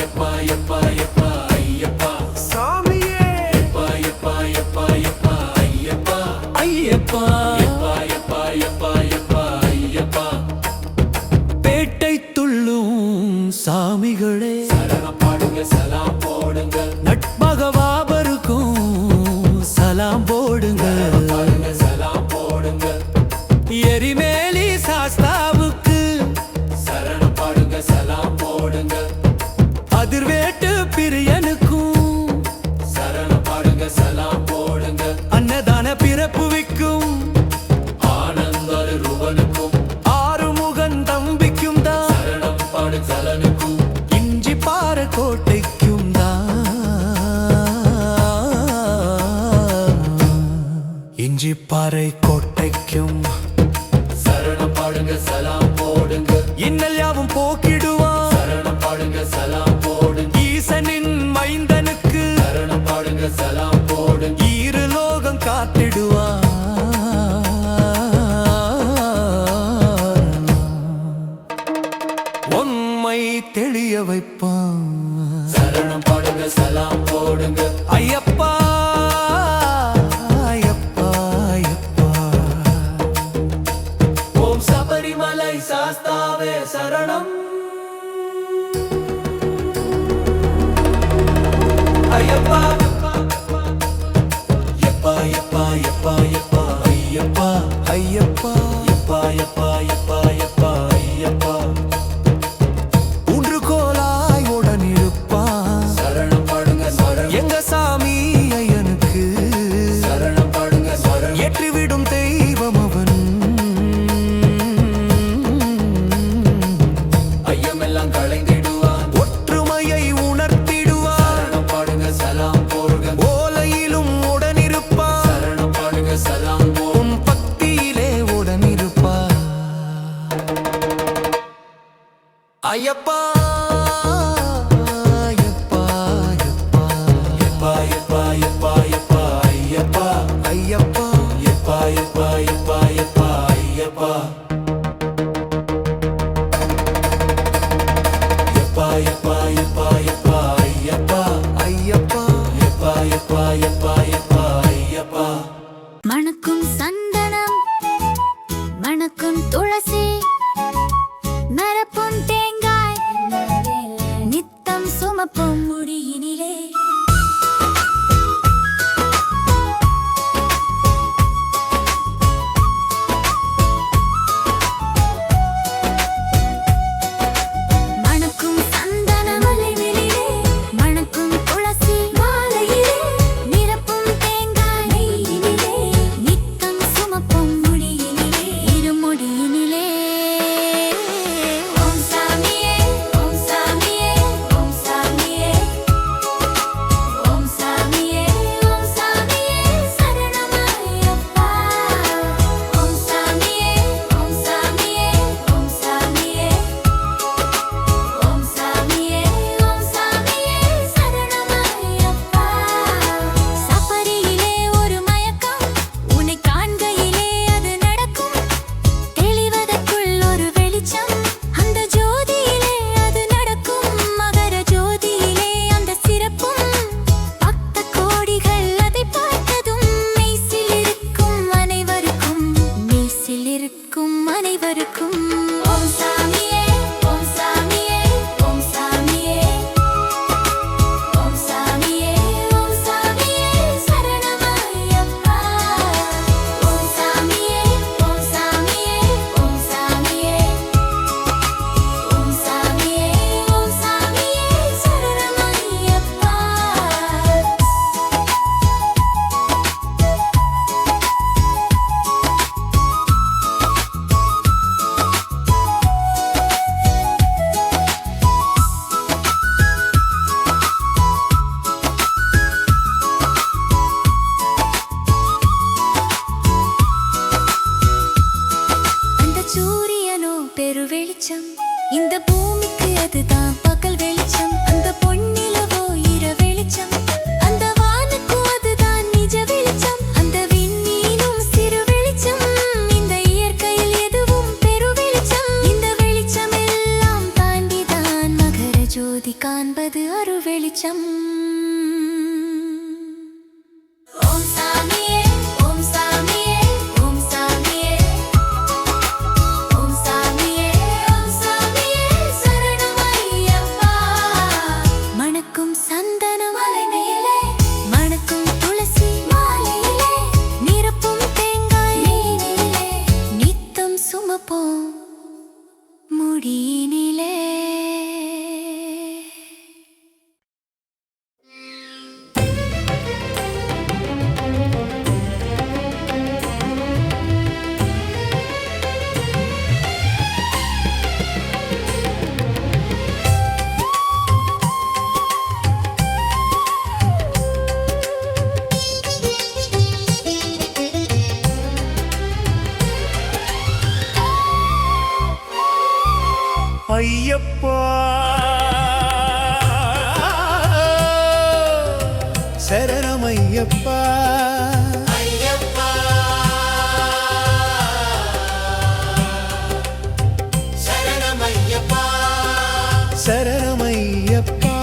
எப்பா எப்பா எப்பா ஐயப்பா சாமியே எப்பா எப்பா எப்பா எப்பா ஐயப்பா ஐயப்பா எப்பா எப்பா எப்பா எப்பா ஐயப்பா பேட்டை துள்ளும் சாமிகளே சரணம் பாடுங்க சலாம் போடுங்க நட்பகவாபருக்கும் சலாம் போடுங்க பாடுங்க சலாம் போடுங்க எரிமேலி சாஸ்தாவுக்கு சரணம் பாடுங்க சலாம் போடுங்க அதிர்வேட்டு பிரியனுக்கும் சரணம் பாடுங்க சலாம் போடுங்க அன்னதான பிறப்புவிக்கும் ஆனந்தர் ரூபனுக்கும் ஆறுமுகன் தம்பிக்கும் தான் சரணம் பாடு சலனுக்கும் இஞ்சி பாற கோட்டைக்கும் தான் இஞ்சி பாறை கோட்டைக்கும் சரணம் பாடுங்க சலாம் போடுங்க இன்னல் யாவும் போக்கிடுவான் சரணம் பாடுங்க சலாம் போடுங்க ஈசனின் மைந்தனுக்கு சரணம் பாடுங்க சலாம் போடுங்க ஈரு லோகம் காத்திடுவான் உண்மை தெளிய வைப்பான் சரணம் பாடுங்க சலாம் போடுங்க ஐயப்பா ஐயப்பா ஐயப்பா ஓம் சபரிமலை சாஸ்தாவே சரணம் ஐயப்பா எப்பா எப்பா எப்பா எப்பா ஐயப்பா ஐயப்பா எப்பா எப்பா எப்பா எப்பா ஐயப்பா ஒன்று கோலாய் உடன் இருப்பான் சரணம் பாடுங்க சரணம் எங்க சாமி ஐயனுக்கு சரணம் பாடுங்க சரணம் ஏற்றிவிடும் தெய்வம் அவன் ஐயமெல்லாம் களைந்திடுவான் ஒற்றுமையை உணர்த்திடுவான் சரணம் பாடுங்க சலாம் போடுங்க ஓலையிலும் உடனிருப்பான் சரணம் பாடுங்க சலாம் போடுங்க உன் பக்தியிலே உடனிருப்பான் ஐயப்பா ஐயப்பா ஐயப்பா எப்பா எப்பா எப்பா எப்பா ஐயப்பா ஐயப்பா எப்பா எப்பா எப்பா எப்பா ஐயப்பா எப்பா எப்பா எப்பா எப்பா ஐயப்பா ஐயப்பா எப்பா எப்பா எப்பா எப்பா ஐயப்பா மணக்கும் சந்தனம் மணக்கும் துளசி நரப்பும் தேங்காய் நித்தம் சுமப்பும் முடியினிலே மணக்கும் சந்தன மலைகளிலே மணக்கும் துளசி மாலையிலே நிரப்பும் தேங்காய் நெய்யினிலே நித்தம் சுமப்பும் முடியினிலே இருமுடியினிலே ஓம் சாமியே ஓம் சாமியே ஓம் சாமியே ஓம் சாமியே ஓம் சாமியே சரணம் ஐயப்பா ஓம் சாமியே ஓம் சாமியே ஓம் சாமியே ஓம் சாமியே ஓம் சாமியே சரணம் ஐயப்பா சபரியிலே ஒரு மயக்கம் உன்னை காண்கையிலே அது நடக்கும் தெளிவதற்குள் ஒரு வெளிச்சம் அந்த ஜோதியிலே அது நடக்கும் மகர ஜோதியிலே அந்த சிறப்பும் பக்த கோடிகள் அதை பார்த்ததும் மெய்சிலிருக்கும் அனைவருக்கும் மெய்சிலிருக்கும் அனைவருக்கும் ஓம் சாமியே ஓம் சாமியே வெளிச்சம் இந்த பூமிக்கு அதுதான் பகல் வெளிச்சம் அந்த பொன்னிலவோ இர வெளிச்சம் அந்த வானுக்கும் அதுதான் நிஜ வெளிச்சம் அந்த விண்மீனும் சிறு வெளிச்சம் இந்த இயற்கையில் எதுவும் பெரு வெளிச்சம் இந்த வெளிச்சம் எல்லாம் தாண்டிதான் மகர ஜோதி காண்பது அரு வெளிச்சம் ஓம் சாமியே ஓம் சாமியே ஓம் சாமியே ஓம் சாமியே ஓம் சாமியே சரணம் ஐயப்பா மணக்கும் சந்தன மலையிலே மணக்கும் துளசி மாலையிலே நிரப்பும் தேங்காய் மீனிலே நித்தம் சுமப்போம் முடியினிலே ஐயப்பா சரணம் ஐயப்பா ஐயப்பா சரணம் ஐயப்பா சரணம் ஐயப்பா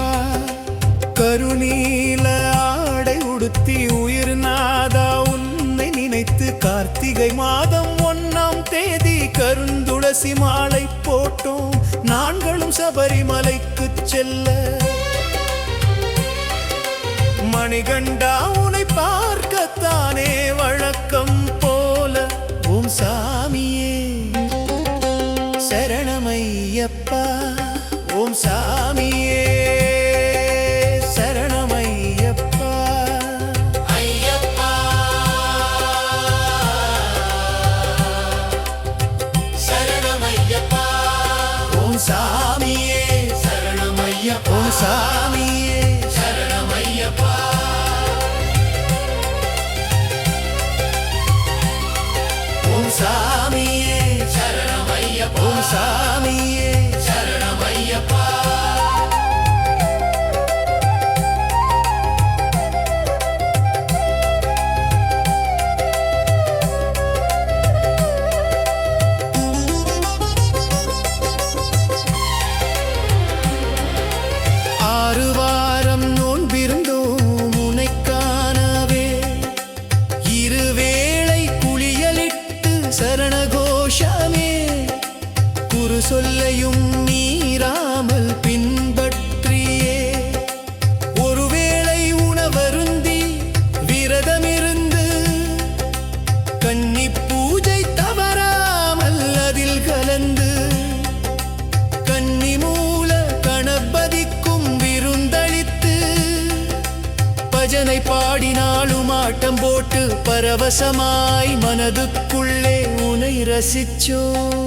கருநீல ஆடை உடுத்தி உயிர் நாதா உன்னை நினைத்து கார்த்திகை மாதம் 1ஆம் தேதி கருந்துளசி மாலை போட்டோம் நான்களும் சபரிமலைக்கு செல்ல மணிகண்டா உன்னை பார்க்கத்தானே வழக்கம் போல ஓம் சாமியே சரணமையப்பா ஓம் சாமியே சரணமையப்பா ஐயப்பா சரணமையப்பா ஓம் சாமியே சரணமையப்பா ஓம் சாமியே சரணமையப்பா ஓம் சாமியே சரணமையப்பா ஓம் சாமியே சரணமையப்பா சொல்லையும் மீறாமல் பின்பற்றியே ஒருவேளை உணவருந்தி விரதமிருந்து கன்னி பூஜை தவறாமல் அதில் கலந்து கன்னி மூல கணபதிக்கும் விருந்தளித்து பஜனை பாடினாலும் ஆட்டம் போட்டு பரவசமாய் மனதுக்குள்ளே உனை ரசிச்சோம்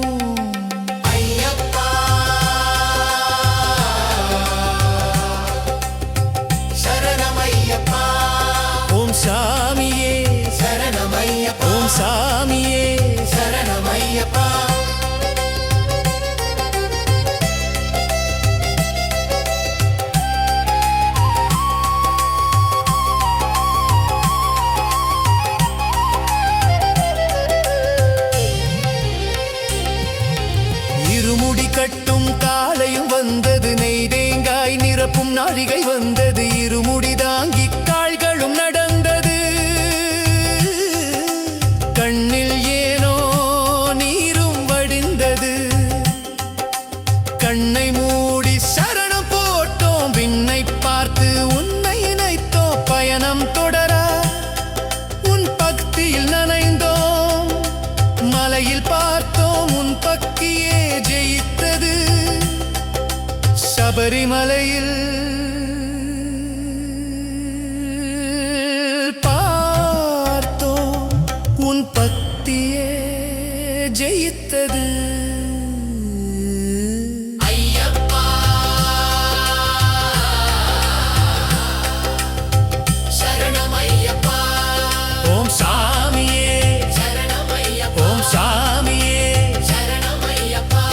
சாமியே சரணமையப்பா ஓம் சாமியே சரணமையப்பா இருமுடி கட்டும் காலையும் வந்தது நெய் தேங்காய் நிரப்பும் நாழிகை வந்தது இருமுடி தாங்கி கால்களும் நடந்தது கண்ணில் ஏனோ நீரும் வடிந்தது கண்ணை மூடி சரணம் போட்டோம் விண்ணை பார்த்து உன்னை இணைத்தோம் பயணம் தொடர உன் பக்தியில் நனைந்தோம் மலையில் பார்த்தோம் உன் பக்தியே ஜெயித்தது சபரிமலையில் உன் பக்தியே ஜெயித்தது ஐயப்பா சரணமையப்பா ஓம் சாமியே சரணமையப்பா ஓம் சாமியே சரணமையப்பா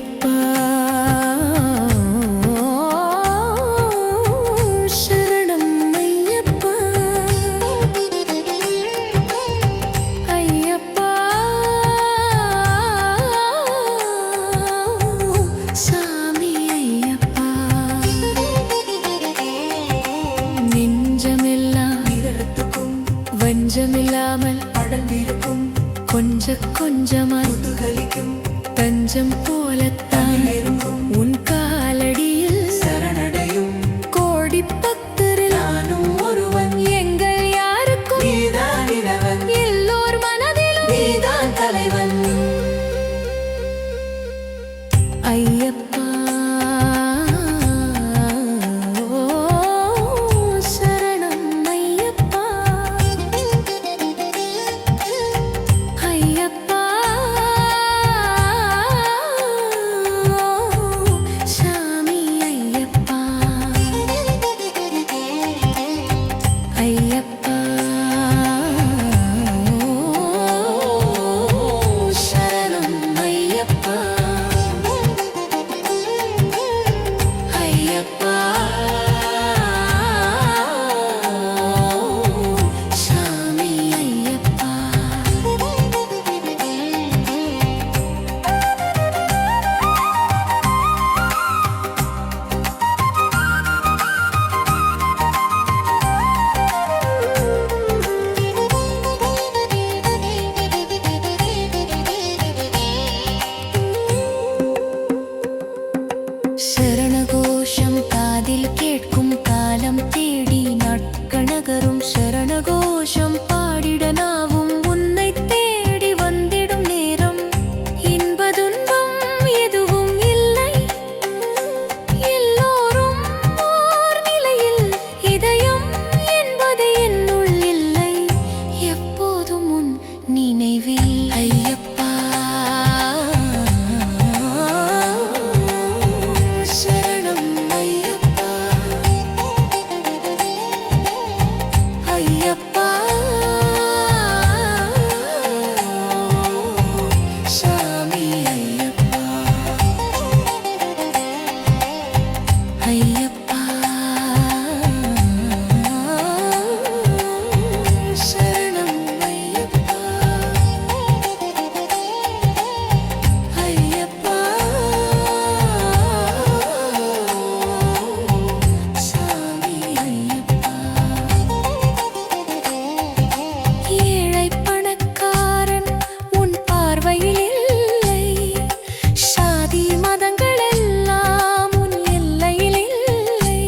ஐயப்பா சரணம் ஐயப்பா ஐயப்பா சாமி ஐயப்பா நெஞ்சமெல்லாம் நிறத்துக்கும் வஞ்சமில்லாமல் அடர்ந்திருக்கும் கொஞ்சமாய் முதுகலிக்கும் தஞ்சம் போலத்தான் உன் காலடியில் சரணடையும் கோடி பக்தரில் நானும் ஒருவன் எங்கள் யாருக்கும் நீதான் இறைவன் எல்லோர் மனதிலும் நீதான் தலைவன் ஐயப்பா சரணம் ஐயப்பா ஐயப்பா சாமி ஐயப்பா ஐயப்பா சரணம் ஐயப்பா ஐயப்பா சாமி ஐயப்பா சரணகோஷம் காதில் கேட்கும் காலம் தேடி நாட்கணகரும் சரணகோஷம் பாடிட நாவும் உன்னை தேடி வந்திடும் நேரம் இன்ப துன்பம் எதுவும் இல்லை எல்லோரும் ஓர் நிலையில் இதயம் என்பது என்னுள் இல்லை எப்போதும் உன் நினைவில் ஐயப்பா சரணம் ஐயப்பா ஐயப்பா சாமி ஐயப்பா ஐயப்பா சரணம் ஐயப்பா ஐயப்பா சாமி ஐயப்பா ஏழை பணக்காரன் உன் பார்வையில் இல்லை சாதி மதங்கள் எல்லாம் உன் எல்லையில் இல்லை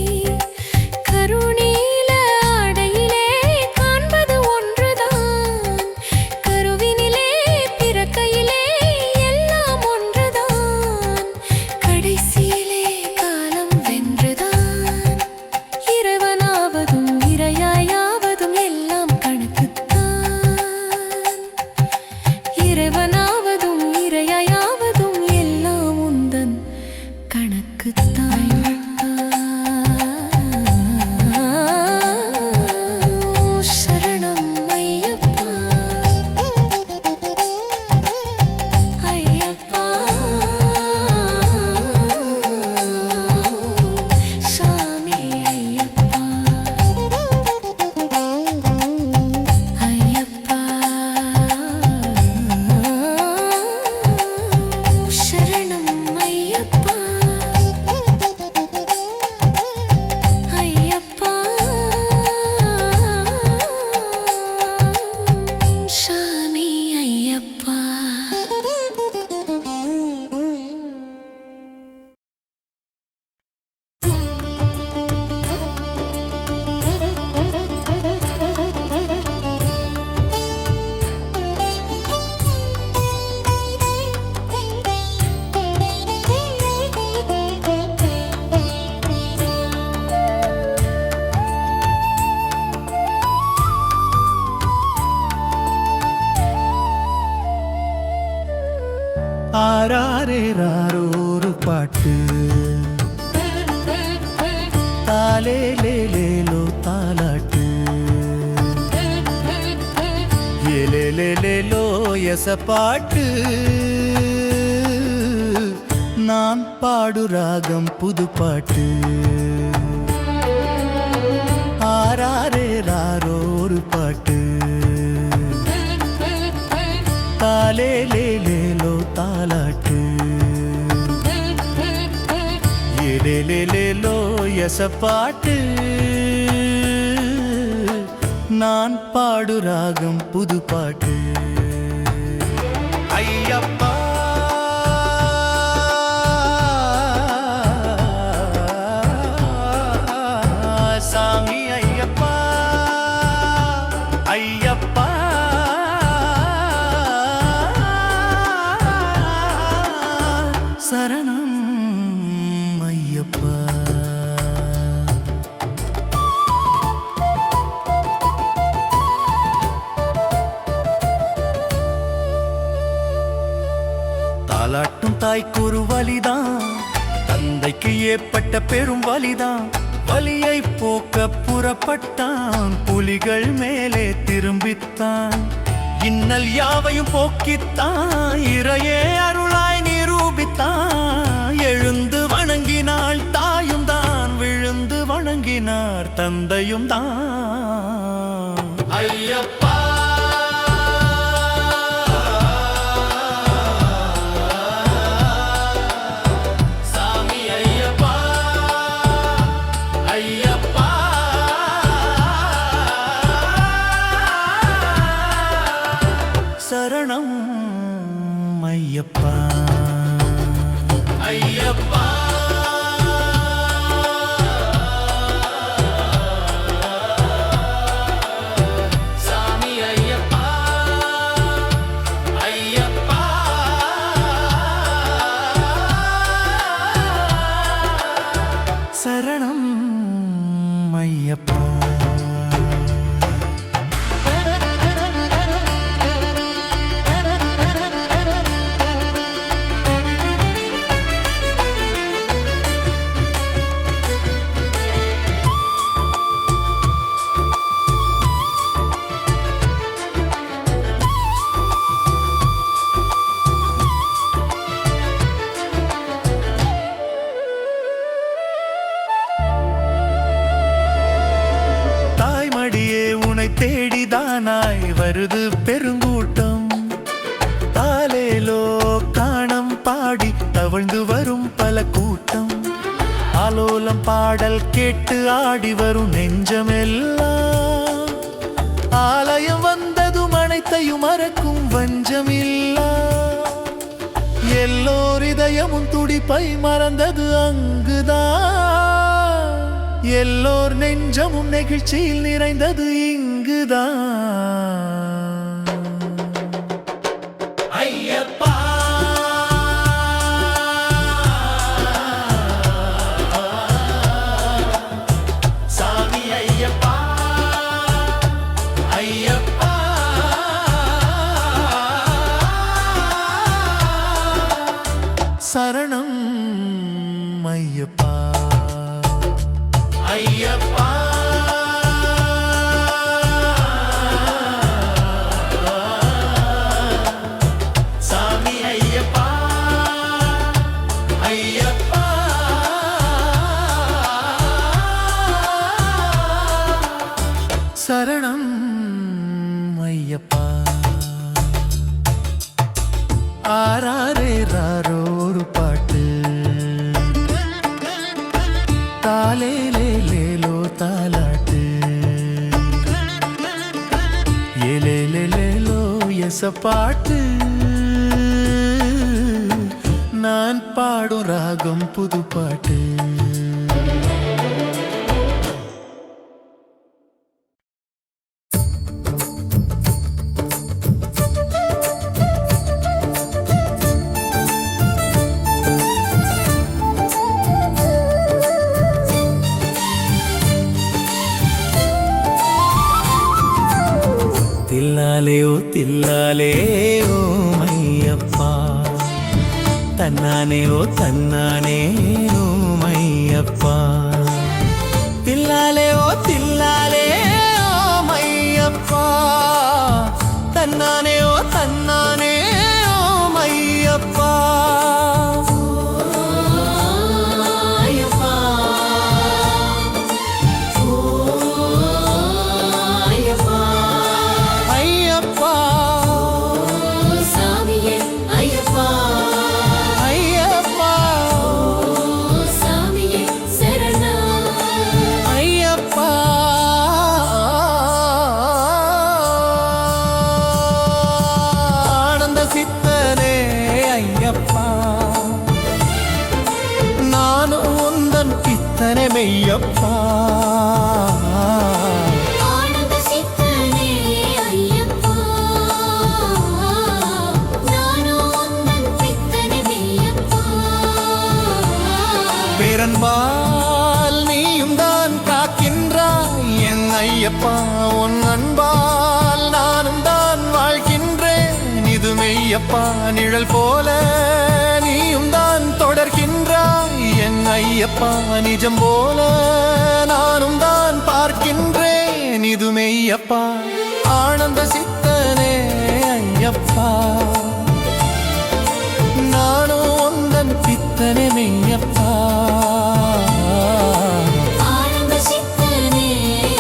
கருணீல ஆடையிலே காண்பது ஒன்றுதான் கருவினிலே பிறக்கையிலே எல்லாம் ஒன்றுதான் கடைசியிலே காலம் வென்றுதான் இறைவனாவதும் இறையாயாவதும் எல்லாம் கணக்குத்தான் இறைவனாவதும் இறையாயாவதும் எல்லாம் உந்தன் கணக்குத்தான் சரணம் ஐயப்பா ஐயப்பா சாமி ஐயப்பா ஐயப்பா சரணம் ஐயப்பா ஐயப்பா சாமி ஐயப்பா ആരാരേറാരോരു പാട്ട് താലേലേലേലോ താലാട്ട് ஏலேலேலேலோ எசப்பாட்டு நான் பாடு ராகம் புதுப்பாட்டு ஆராரே ராரோ ஒரு பாட்டு தாலே லேலோ தாலாட்டு ஏலேலேலோ எசப்பாட்டு நான் பாடு ராகம் புதுப்பாட்டு ஐயப்பா சாமி ஐயப்பா ஐயப்பா சரணம் ஐயப்பா தாலாட்டும் தாய்க்கு ஒரு வலிதான் தந்தைக்கு ஏற்பட்ட பெரும் வலிதான் வலியை போக்க புறப்பட்டான் புலிகள் மேலே திரும்பித்தான் இன்னல் யாவையும் போக்கித்தான் இறையே அருளாய் நிரூபித்தான் எழுந்து வணங்கினாள் தாயும் தான் விழுந்து வணங்கினார் தந்தையும் தான் ஐயப்பா சரணம் ஐயப்பா ஐயப்பா சாமி ஐயப்பா ஐயப்பா சரணம் ஐயப்பா தேடிதானாய் வருது பெருங்கூட்டம் தாலேலோ காணம் பாடி தவழ்ந்து வரும் பல கூட்டம் ஆலோலம் பாடல் கேட்டு ஆடி வரும் நெஞ்சமெல்லாம் ஆலயம் வந்ததும் அனைத்தையும் மறக்கும் வஞ்சமில்லா எல்லோர் இதயமும் துடிப்பை மறந்தது அங்குதான் எல்லோர் நெஞ்சமும் நெகிழ்ச்சியில் நிறைந்தது இங்குதான் ஐயப்பா சாமி ஐயப்பா ஐயப்பா சரணம் ஐயப்பா ஐயப்பா சாமி ஐயப்பா ஐயப்பா சரணம் ஐயப்பா ஆராரே ராரோ ஒரு பாட்டு தாலேலேலோ தாலாட்டு ஏலேலேலோ எசப்பாட்டு நான் பாடும் ராகம் புதுப்பாட்டு தில்லாலே ஓ தில்லாலே ஓ மையப்பா தன்னானே ஓ தன்னானே ஓ மையப்பா தில்லாலே ஓ தில்லாலே ஓ மையப்பா தன்னானே ஓ தன்னானே ஓ மையப்பா பேரன்பால் நீயும் தான் காக்கின்றாய் என் ஐயப்பா உன் அன்பால் நானும் தான் வாழ்கின்றேன் இது மெய்யப்பா நிழல் போல நீயும் தான் தொடர்கின்றாய் என் ஐயப்பா நிஜம் போல நானும் தான் பார்க்கின்றேன் இது மெய்யப்பா ஆனந்த சித்தனே ஐயப்பா நானும் உந்தன் பித்தனே மெய்யப்பா ஆனந்த சித்தனே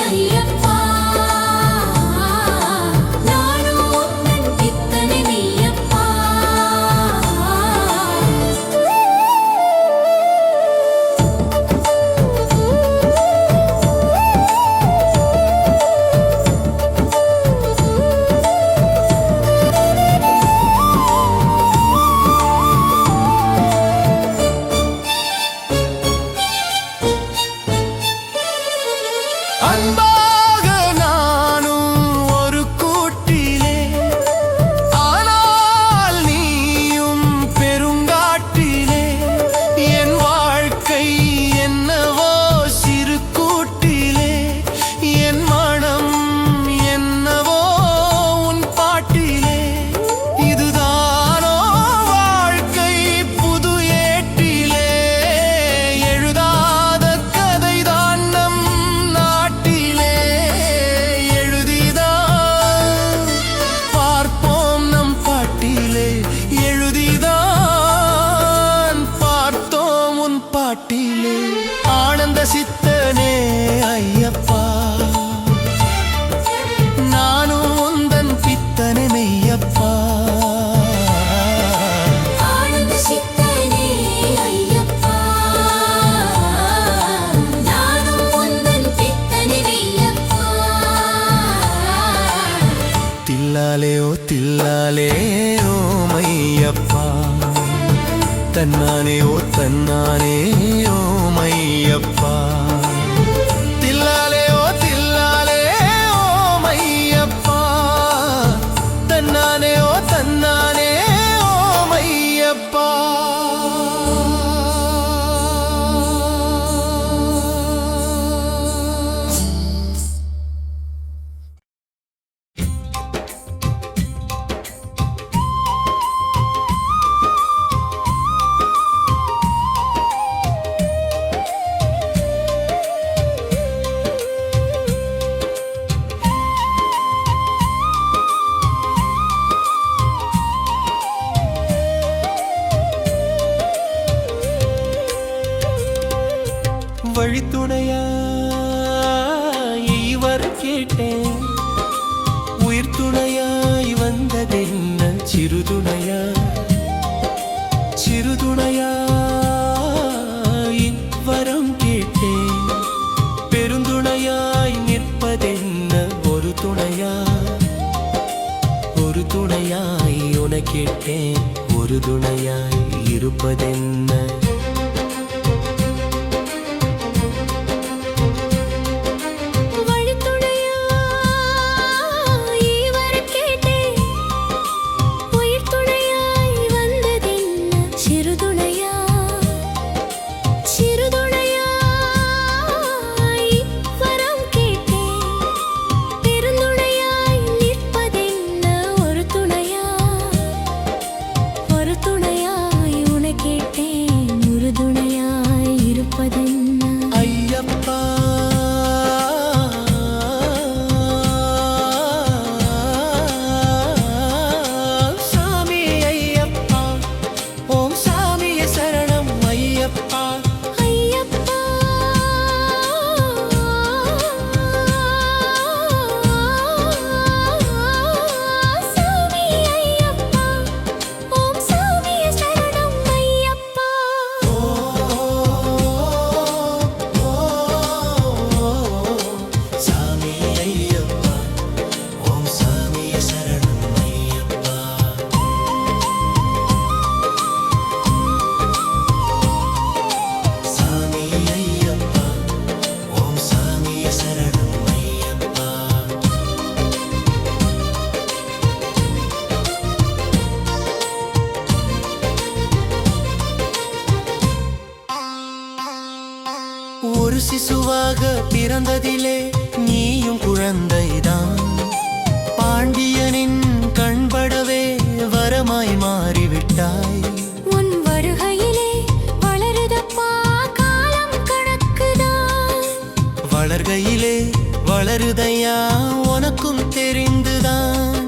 ஐயப்பா நானும் உந்தன் பித்தனே மெய்யப்பா அன்பாக நானும் ஒரு கூட்டிலே ஆனால் நீயும் பெருங்காட்டிலே என் வாழ்க்கை என்னவோ சிறு கூட்டிலே என் மனம் என்னவோ உன் பாட்டிலே இதுதானோ வாழ்க்கை புது ஏட்டிலே எழுதாத கதைதான் நம் நாட்டிலே எழுதிதான் பார்ப்போம் நம் பாட்டிலே எழுதிதான் பார்த்தோம் உன் பாட்டிலே ஆனந்த சித்தனே ஐயப்பா நானும் உந்தன் பித்தனே மெய்யப்பா ஆனந்த சித்தனே ஐயப்பா நானும் உந்தன் பித்தனே மெய்யப்பா தில்லாலே ஓ தில்லாலே ஓ மையப்பா தன்னானே ஓ தன்னானே ஓ மையப்பா தில்லாலே ஓ தில்லாலே ஓ மையப்பா தன்னானே ஓ தன்னானே ஓ மையப்பா வழித்துணையாய் இவர் கேட்டேன் உயிர் துணையாய் வந்ததென்ன சிறுதுணையா சிறுதுணையாய் வரம் கேட்டேன் பெருந்துணையாய் நிற்பதென்ன ஒரு துணையா ஒரு துணையாய் உன கேட்டேன் ஒரு துணையாய் இருப்பதென்ன வழித்துணையாய் இவர் கேட்டேன் உயிர் துணையாய் வந்ததென்ன சிறுதுணையா சிறுதுணையாய் வரம் கேட்டேன் பெருந்துணையாய் நிற்பதென்ன ஒரு துணையா ஒரு துணையாய் உன கேட்டேன் சிசுவாக பிறந்ததிலே நீயும் குழந்தைதான். பாண்டியனின் கண்படவே வரமாய் மாறிவிட்டாய். உன் வருகையிலே வளருதப்பா காலம் கணக்குதான். வளர்கையிலே வளருதையா உனக்கும் தெரிந்துதான்.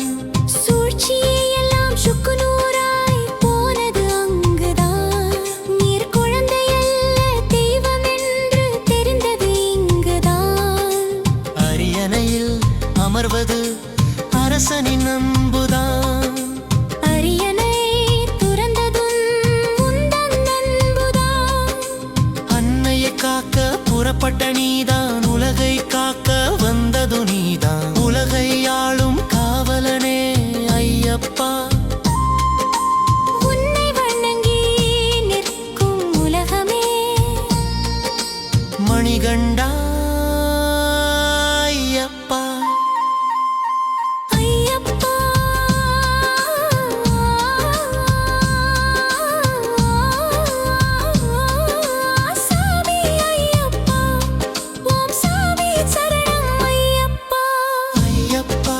சூழ்ச்சியே எல்லாம் சுக்குநூறாய் போனது அங்குதான். நீர் குழந்தையல்ல தெய்வம் என்று தெரிந்தது இங்குதான். அரியணையில் அமர்வது அரசனின் அன்புதான். அரியணை துறந்ததும் உந்தன் அன்புதான். அன்னையை காக்க புறப்பட்ட நீதான், உலகை காக்க வந்தது நீதான். உலகை ஆளும் காவலனே ஐயப்பா, உன்னை வணங்கி நிற்கும் உலகமே மணிகண்டா ஐயப்பா. ஐயப்பா. சாமி ஐயப்பா, ஓம் சாமி சரணம் ஐயப்பா. ஐயப்பா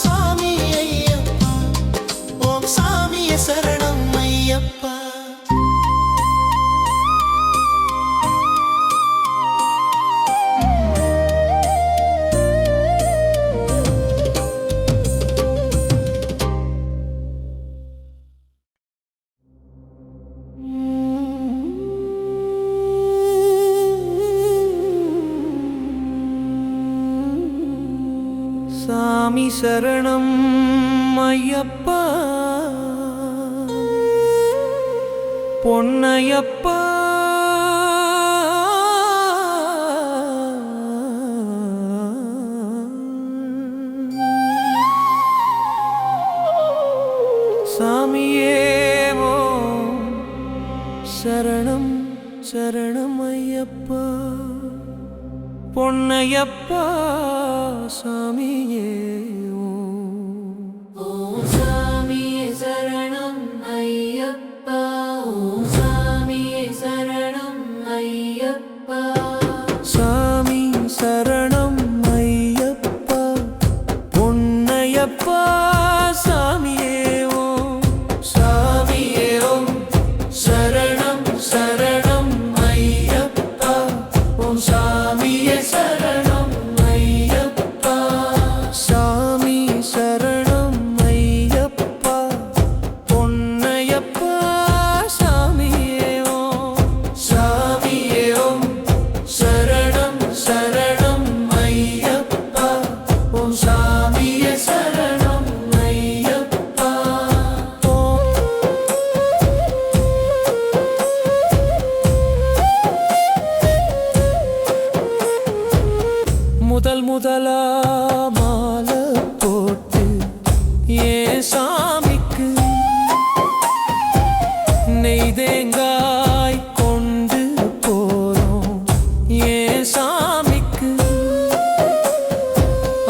சாமி ஐயப்பா, ஓம் சாமியே சரணம் ஐயப்பா. சாமி சரணம் ஐயப்பா, பொன்னையப்பா. சாமியே ஓம் சரணம் சரணம் ஐயப்பா, பொன்னையப்பா. சாமியே ஓம் சாமியே சரணம் ஐயப்பா, ஓம் சாமியே சரணம் ஐயப்பா. சாமி சரணம் ஐயப்பா, பொன்னையப்பா. சாமியே ஓம் சாமியே ஓம் சரணம் சரணம் ஐயப்பா, ஓம் சாமியே சரணம் ஐயப்பா. சாமி சரணம் ஐயப்பா, பொன்னையப்பா. சாமியே ஓம் சாமியே ஓம் சரணம் சரணம் ஐயப்பா, ஓம் சாமியே சரணம் ஐயப்பா. முதலா மாலை போட்டு ஏன் சாமிக்கு நெய்தேங்காய் கொண்டு போறோம். ஏன் சாமிக்கு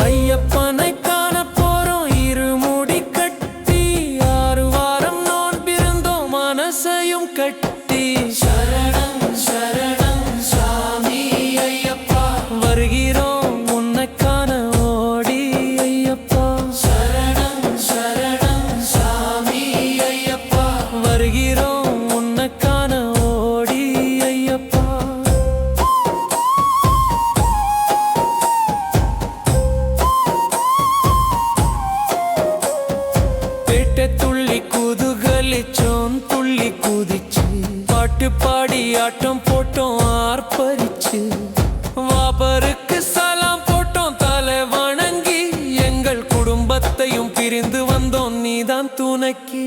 ஐயப்பனை காண போறோம். இருமுடி கட்டி 6 வாரம் நோன்பிருந்தோம் மனசையும் கட்டி. சரணம் சரணம் சாமி ஐயப்பா, வருகிறோம் உன்னை காண ஓடி ஐயப்பா. சரணம் சரணம் சாமி ஐயப்பா, வருகிறோம் உன்னை காண ஓடி ஐயப்பா. பேட்டை துள்ளி குதுகலிச்சோம், துள்ளி குதிச்சு பாட்டு பாடி ஆட்டம் போட்டோம் ஆர்ப்பரிச்சு. வாபருக்கு சலாம் போட்டோம் தலை வணங்கி. எங்கள் குடும்பத்தையும் பிரிந்து வந்தோம் நீதான் துணைக்கு.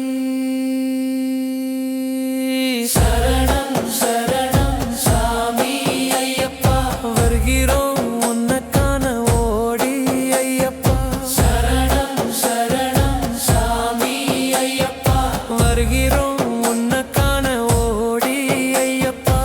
சரணம் சரணம் சாமி ஐயப்பா, வருகிறோம் உன்னை காண ஓடி ஐயப்பா. சரணம் சரணம் சாமி ஐயப்பா, வருகிறோம் உன்னை காண ஓடி ஐயப்பா.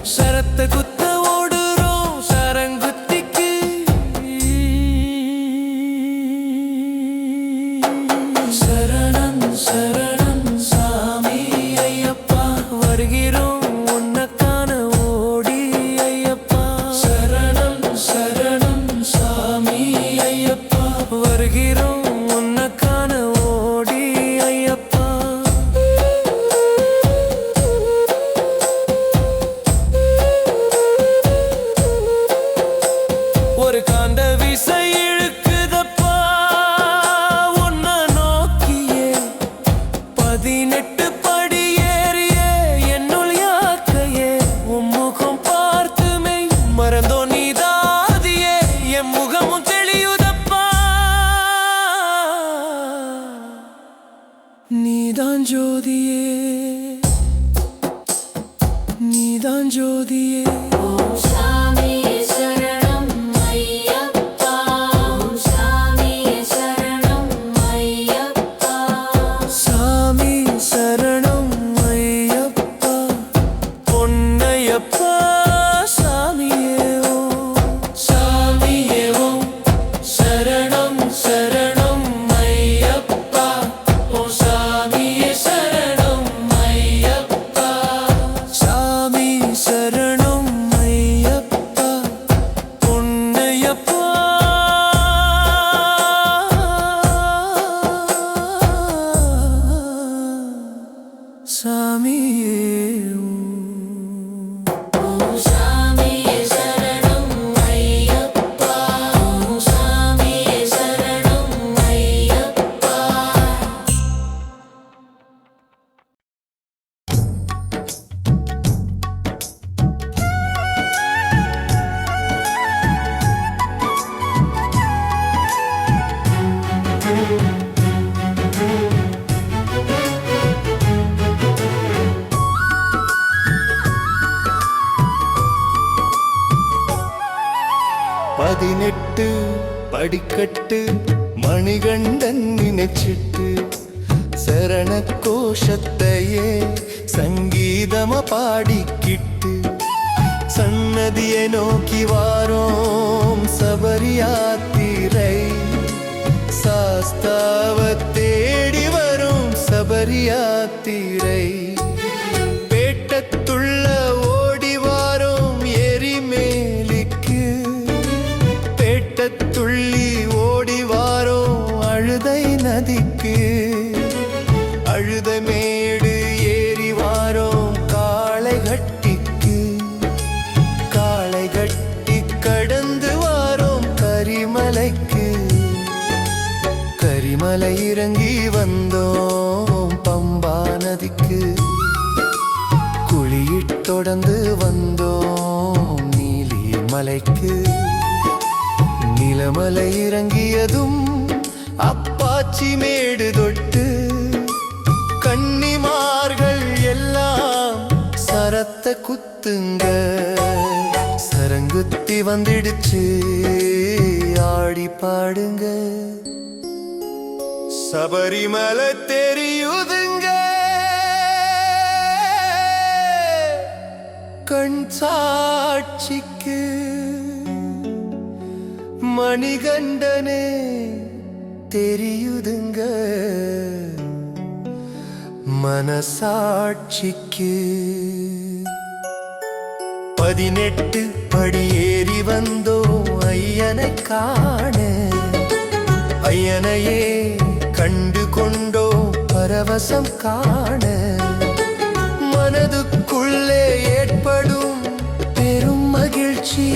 சரத்த குத்த ஓடுறோம் சரங்குத்திக்கு சரணம் சரணம் சாமி ஐயப்பா வருகிறோம் உன்னக்கான ஓடி ஐயப்பா சரணம் சரணம் சாமி ஐயப்பா வருகிறோம் உன்னக்கான ஓடி ஐயப்பா ஒரு காந்த விசை இழுக்குதப்பா உன்னை நோக்கியே 18 படி ஏறியே என்னுள் யாக்கையே உம்முகம் பார்த்துமே மறந்தோ நீதாதியே என் முகமும் தெளியுதப்பா நீதான் ஜோதியே நீதான் ஜோதியே ஓம் சாமியே சரணம் ஐயப்பா ஓம் சாமியே சரணம் ஐயப்பா சாமி சரணம் ஐயப்பா பொன்னையப்பா சாமியே ஓம் சாமியே ஓம் சரணம் சரணம் ஐயப்பா ஓம் சாமியே சரணம் ஐயப்பா சாமி சரணம் ஐயப்பா பொன்னையப்பா சாமியே ஓம் சாமியே சரணம் ஐயப்பா ஓம் சாமியே சரணம் ஐயப்பா 18 படிக்கட்டு மணிகண்டன் நினைச்சிட்டு சரண கோஷத்தையே சங்கீதமா பாடிக்கிட்டு சன்னதியை நோக்கி வாரோம் சபரியாத்திரை சாஸ்தாவ தேடி வரும் சபரியாத்திரை பேட்டத்துள்ள ஓடி வாரோம் எரிமேலிக்கு பேட்டத்துள்ளி ஓடி வாரோம் அழுதை நதிக்கு அழுத மேடு ஏறி வாரோம் காளை கட்டிக்கு காளை கட்டி கடந்து வாரோம் கரிமலைக்கு கரிமலை இறங்கி வந்தோம் பம்பா நதிக்கு குளியிட் தொடர்ந்து வந்தோம் நீலிமலைக்கு நிலமலை இறங்கியதும் அப்பாச்சி மேடு தொட்டு கன்னிமார்கள் எல்லாம் சரத்த குத்துங்க சரங்குத்தி வந்துடுச்சு ஆடி பாடுங்க சபரிமலை தெரியுதுங்க கண் சாட்சிக்கு மணிகண்டனே தெரியுதுங்க மனசாட்சிக்கு 18 படி ஏறி வந்தோம் ஐயனை காண ஐயனையே கண்டு கொண்டோம் பரவசம் காண மனதுக்குள்ளே ஏற்படும் பெரும் மகிழ்ச்சி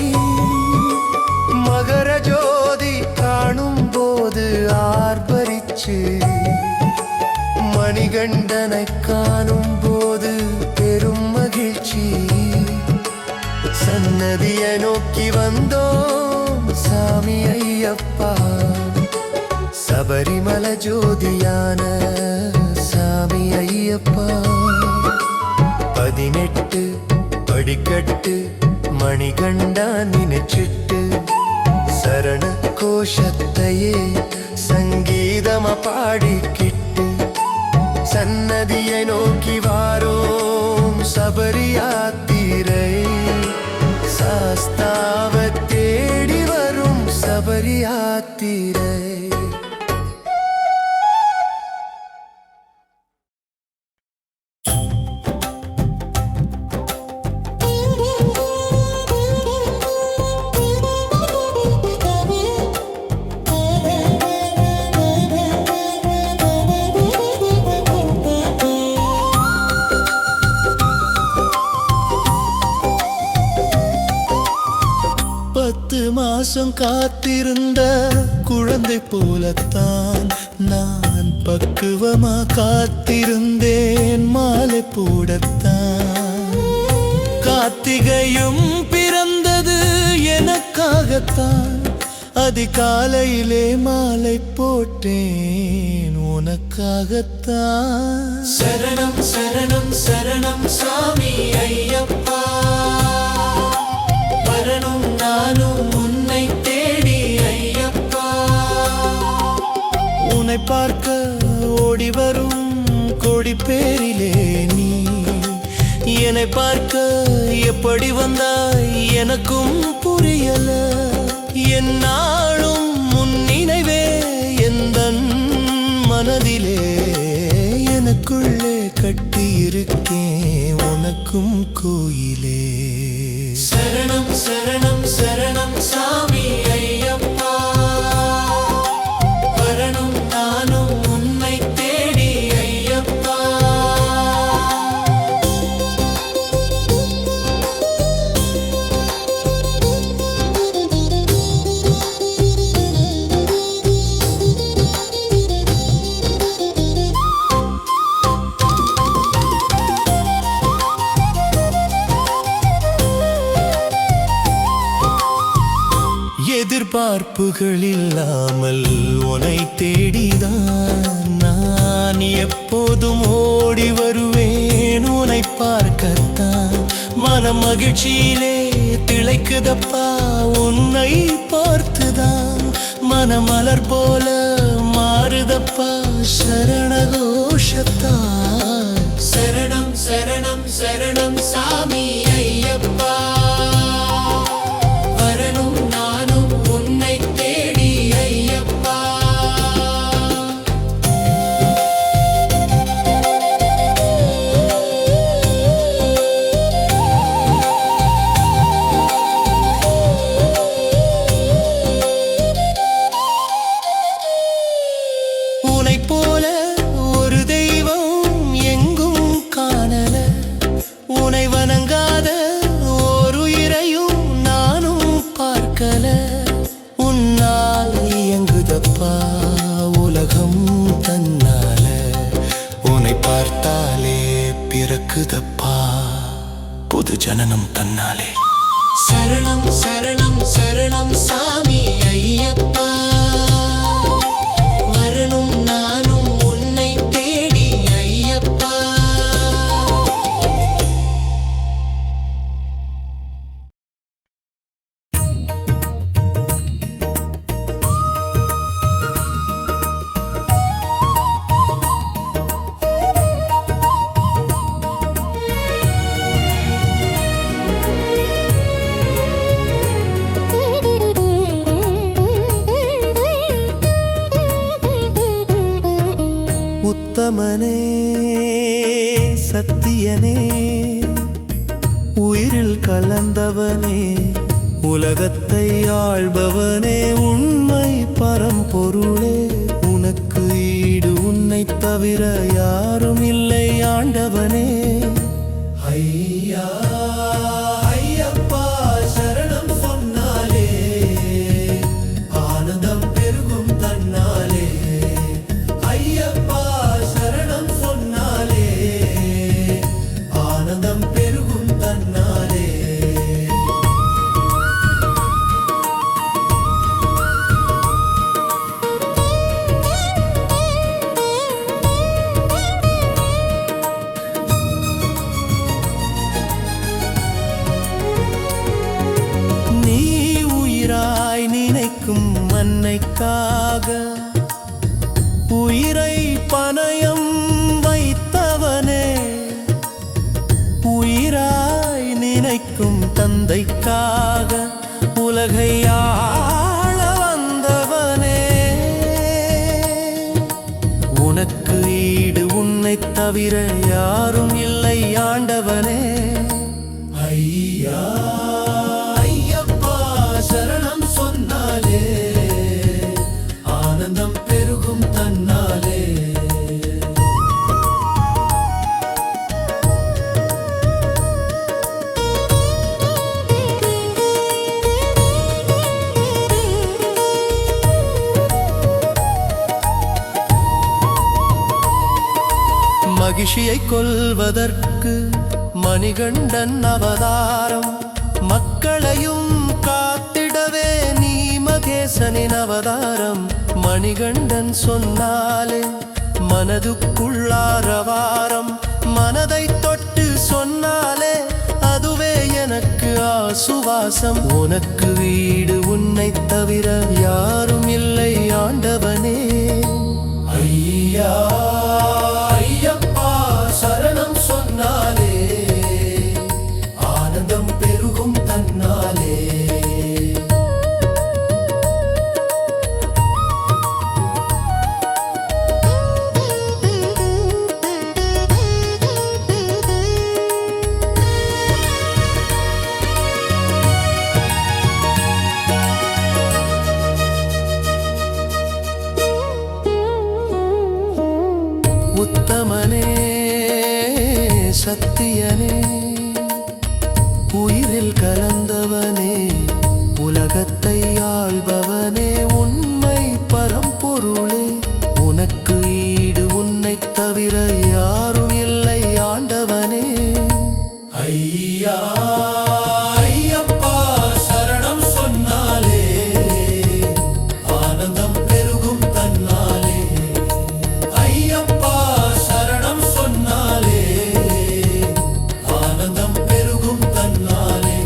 மகர ஜோதி காணும் போது ஆர்ப்பரிச்சு மணிகண்டனை காணும் போது பெரும் மகிழ்ச்சி சன்னதியை நோக்கி வந்தோம் சாமி ஐயப்பா சபரிமலை ஜோதியான சாமி ஐயப்பா 18 படிக்கட்டு மணிகண்டா நினைச்சிட்டு சரண கோஷத்தையே சங்கீதமா பாடிக்கிட்டு சன்னதியை நோக்கி வாரோம் சபரியாத்திரை யாத்திரை. மாசம் காத்திருந்த குழந்தை போலத்தான் நான் பக்குவமா காத்திருந்தேன் மாலை போடத்தான். கார்த்திகையும் பிறந்தது எனக்காகத்தான், அதிகாலையிலே மாலை போட்டேன் உனக்காகத்தான். சரணம் சரணம் சரணம் சாமி ஐயப்பா, வரணும் நானும் உன்னை தேடி ஐயப்பா. உன்னை பார்க்க ஓடி வரும் கோடி பேரிலே நீ என்னை பார்க்க எப்படி வந்தாய் எனக்கும் புரியல. என்னாலும் முன் நினைவே எந்தன் மனதிலே எனக்குள்ளே கட்டியிருக்கேன் உனக்கும் கோயிலே. சரணம் சரணம் சரணம் சாமி ஐயப்பா, வரணும் நானும் உன்னை தேடி ஐயப்பா. எதிர்பார்ப்புகள் இல்லாமல் உன்னை தேடிதான் நான் எப்போதும் ஓடி வருவேன் உன்னை பார்க்கத்தான். மன மகிழ்ச்சியிலே திளைக்குதப்பா உன்னை பார்த்துதான், மனமலர் போல மாறுதப்பா சரணகோஷத்தான். சரணம் சரணம் சரணம் சாமி ஐயப்பா, வரணும் நானும் உன்னை தேடி ஐயப்பா. உன்னை போல ஒரு தெய்வம் எங்கும் காணல, உன்னை வணங்காத ஒரு உயிரையும் நானும் பார்க்கல. உன்னால் இயங்குதப்பா உலகம் தன்னால, உன்னை பார்த்தாலே பிறக்குதப்பா புது ஜனனம் தன்னாலே. சரணம் சரணம் சரணம் சாமி ஐயப்பா, வரணும் நானும் உன்னை தேடி ஐயப்பா. உத்தமனே சத்தியனே உயிரில் கலந்தவனே உலகத்தை ஆள்பவனே உண்மை பரம்பொருளே. உனக்கு ஈடு உன்னை தவிர யாரும் இல்லை ஆண்டவனே. ஐயா ஐயப்பா சரணம் சொன்னாலே ஆனந்தம் பெருகும் தன்னாலே. ஐயப்பா சரணம் சொன்னாலே ஆனந்தம் பெருகும் தன்னாலே. நீ உயிராய் நினைக்கும் மன்னைக்காக உயிரை பணயம் வைத்தவனே, உயிராய் நினைக்கும் தந்தைக்காக உலகை ஆள வந்தவனே. தவிர யாரும் இல்லை ஆண்டவனே. ஐயா ஐயப்பா சரணம் சொன்னாலே ஆனந்தம் பெருகும் தன்னாலே. மகிழ்ச்சியை கொல்வதற்கு மணிகண்டன் அவதாரம், மக்களையும் காத்திடவே நீ மகேசனின் அவதாரம். மணிகண்டன் சொன்னாலே மனதுக்குள்ளாரவாரம், மனதை தொட்டு சொன்னாலே அதுவே எனக்கு ஆசுவாசம். உனக்கு வீடு உன்னை தவிர யாரும் இல்லை ஆண்டவனே. ஐயா ஐயப்பா சரணம் சொன்னாலே ஆனந்தம் பெருகும் தன்னாலே. உத்தமனே சத்தியனே உயிரில் கலந்தவனே, உலகத்தை ஆள்பவனே, உண்மை பரம்பொருளே. உனக்கு ஈடு உன்னை தவிர யாரும் இல்லை ஆண்டவனே. ஐயா ஐயப்பா சரணம் சொன்னாலே ஆனந்தம் பெருகும் தன்னாலே. ஐயப்பா சரணம் சொன்னாலே ஆனந்தம் பெருகும் தன்னாலே.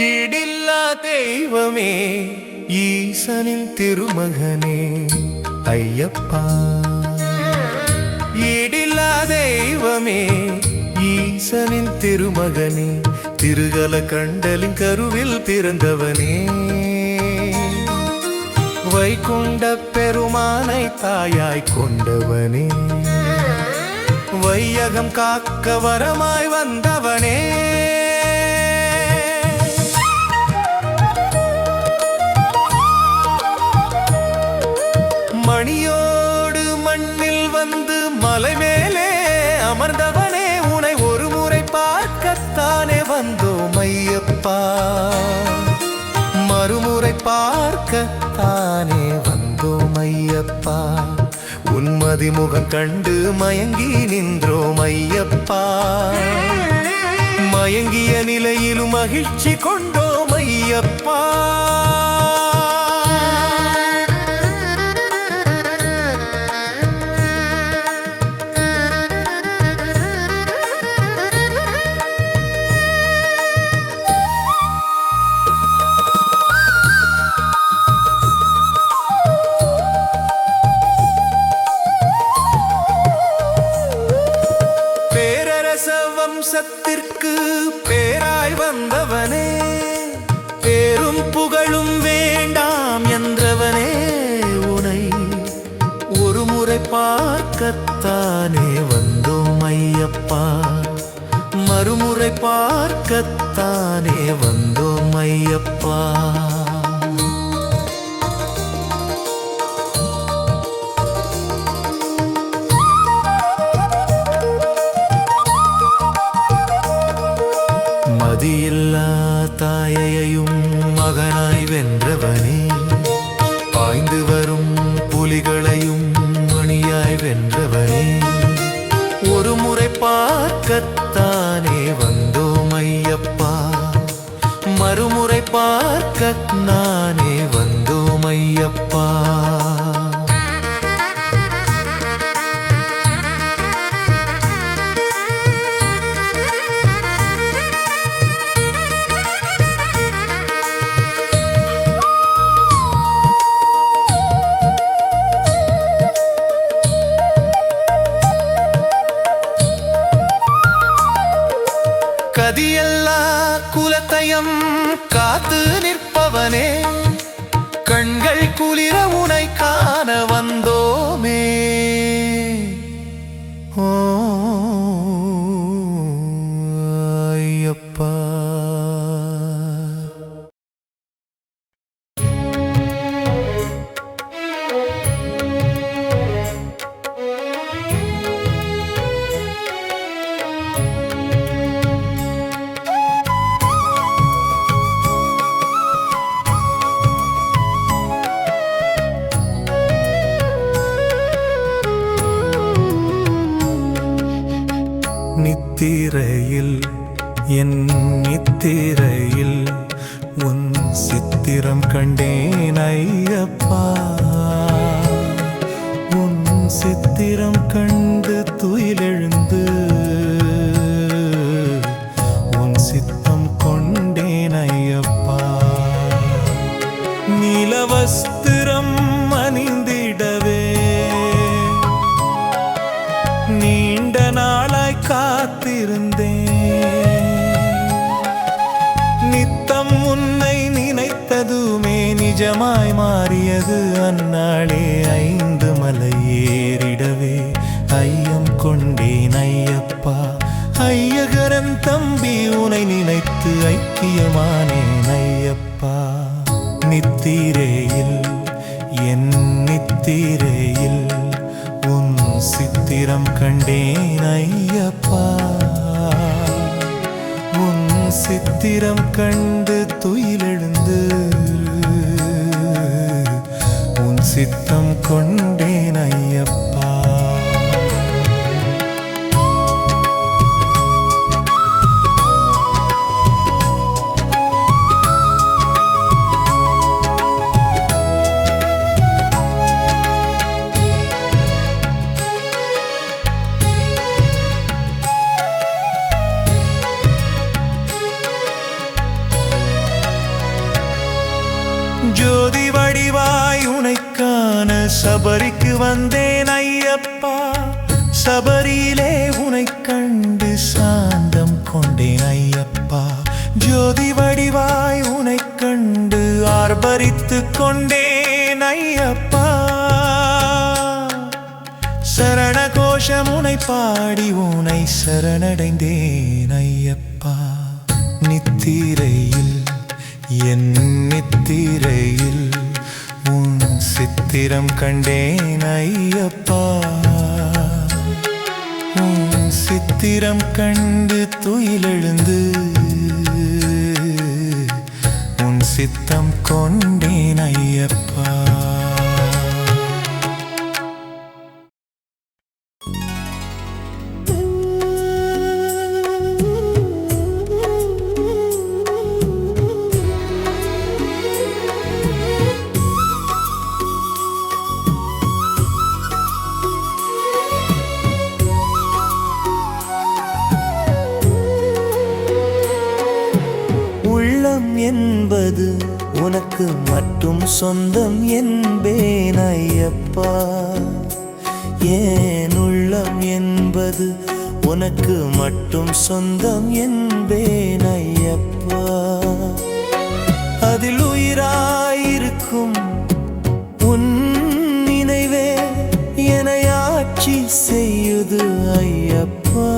ஈடில்லா தெய்வமே ஈசனின் திருமகனே ஐயப்பா. ஈடில்லா தெய்வமே ஈசனின் திருமகனே, திருகல கண்டலின் கருவில் பிறந்தவனே. வைகுண்ட பெருமானை தாயாய் கொண்டவனே, வையகம் காக்க வரமாய் வந்தவனே. மணியோடு மண்ணில் வந்து மலை மேலே அமர்ந்தவனே, உனை ஒரு முறை பார்க்கத்தானே வந்தோம் ஐயப்பா. மறுமுறை பார்க்கத்தானே வந்தோம் ஐயப்பா. உன்மதி முகம் கண்டு மயங்கி நின்றோம் ஐயப்பா. மயங்கிய நிலையிலும் மகிழ்ச்சி கொண்டோம் ஐயப்பா. வம்சத்திற்கு பேராய் வந்தவனே, பேரும் புகழும் வேண்டாம் என்றவனே, உனை ஒரு முறை பார்க்கத்தானே வந்தோம் ஐயப்பா. மறுமுறை பார்க்கத்தானே வந்தோம் ஐயப்பா. மதியில்லா தாயையும் மகனாய் வென்றவனே, பாய்ந்து வரும் புலிகளையும் மணியாய் வென்றவனே, ஒரு முறை பார்க்கத்தானே வந்தோம் ஐயப்பா. மறுமுறை பார்க்க நானே கதியெல்லா குலத்தையும் காத்து நிற்பவனே, கண்கள் குளிர உனை காண வந்தோமே. ஓ ஐயப்பா. நித்திரையில் என் நித்திரையில் உன் சித்திரம் கண்டேன் ஐயப்பா. உன் சித்திரம் கண்டு துயிலெழுந்து உன் சித்தம் கொண்டேன் ஐயப்பா. நீலவஸ்திரம் அணிந்திடவே நீண்ட நாளாய் காத்திருந்தேன். நித்தம் உன்னை நினைத்ததுமே நிஜமாய் மாறியது அந்நாளே. 5 மலை ஏறிடவே ஐயம் கொண்டேன் ஐயப்பா. ஐயகரன் தம்பி உனை நினைத்து ஐக்கியமானேன் ஐயப்பா. நித்திரையில் என் நித்திரையில் உன் சித்திரம் கண்டேன் ஐயப்பா. உன் சித்திரம் கண்டு துயிலெழுந்து உன் சித்தம் கொண்டேன் ஐயப்பா. ஜோதி வடிவாய் உனைக்கான சபரிக்கு வந்தேன் ஐயப்பா. சபரியிலே உனை கண்டு சாந்தம் கொண்டேன் ஐயப்பா. ஜோதி வடிவாய் உனை கண்டு ஆர்ப்பரித்து கொண்டேன் ஐயப்பா. சரண கோஷம் உனை பாடி உனை சரணடைந்தேன் ஐயப்பா. நித்திரையில் என் நித்திரையில் உன் சித்திரம் கண்டேன் ஐயப்பா. உன் சித்திரம் கண்டு துயிலெழுந்து உன் சித்தம் கொண்டேன் ஐயப்பா. என்பது உனக்கு மட்டும் சொந்தம் என்பேன் ஐயப்பா. ஏன் உள்ளம் என்பது உனக்கு மட்டும் சொந்தம் என்பேன் ஐயப்பா. அதில் உயிராயிருக்கும் உன் நினைவே என்னை ஆட்சி செய்யுது ஐயப்பா.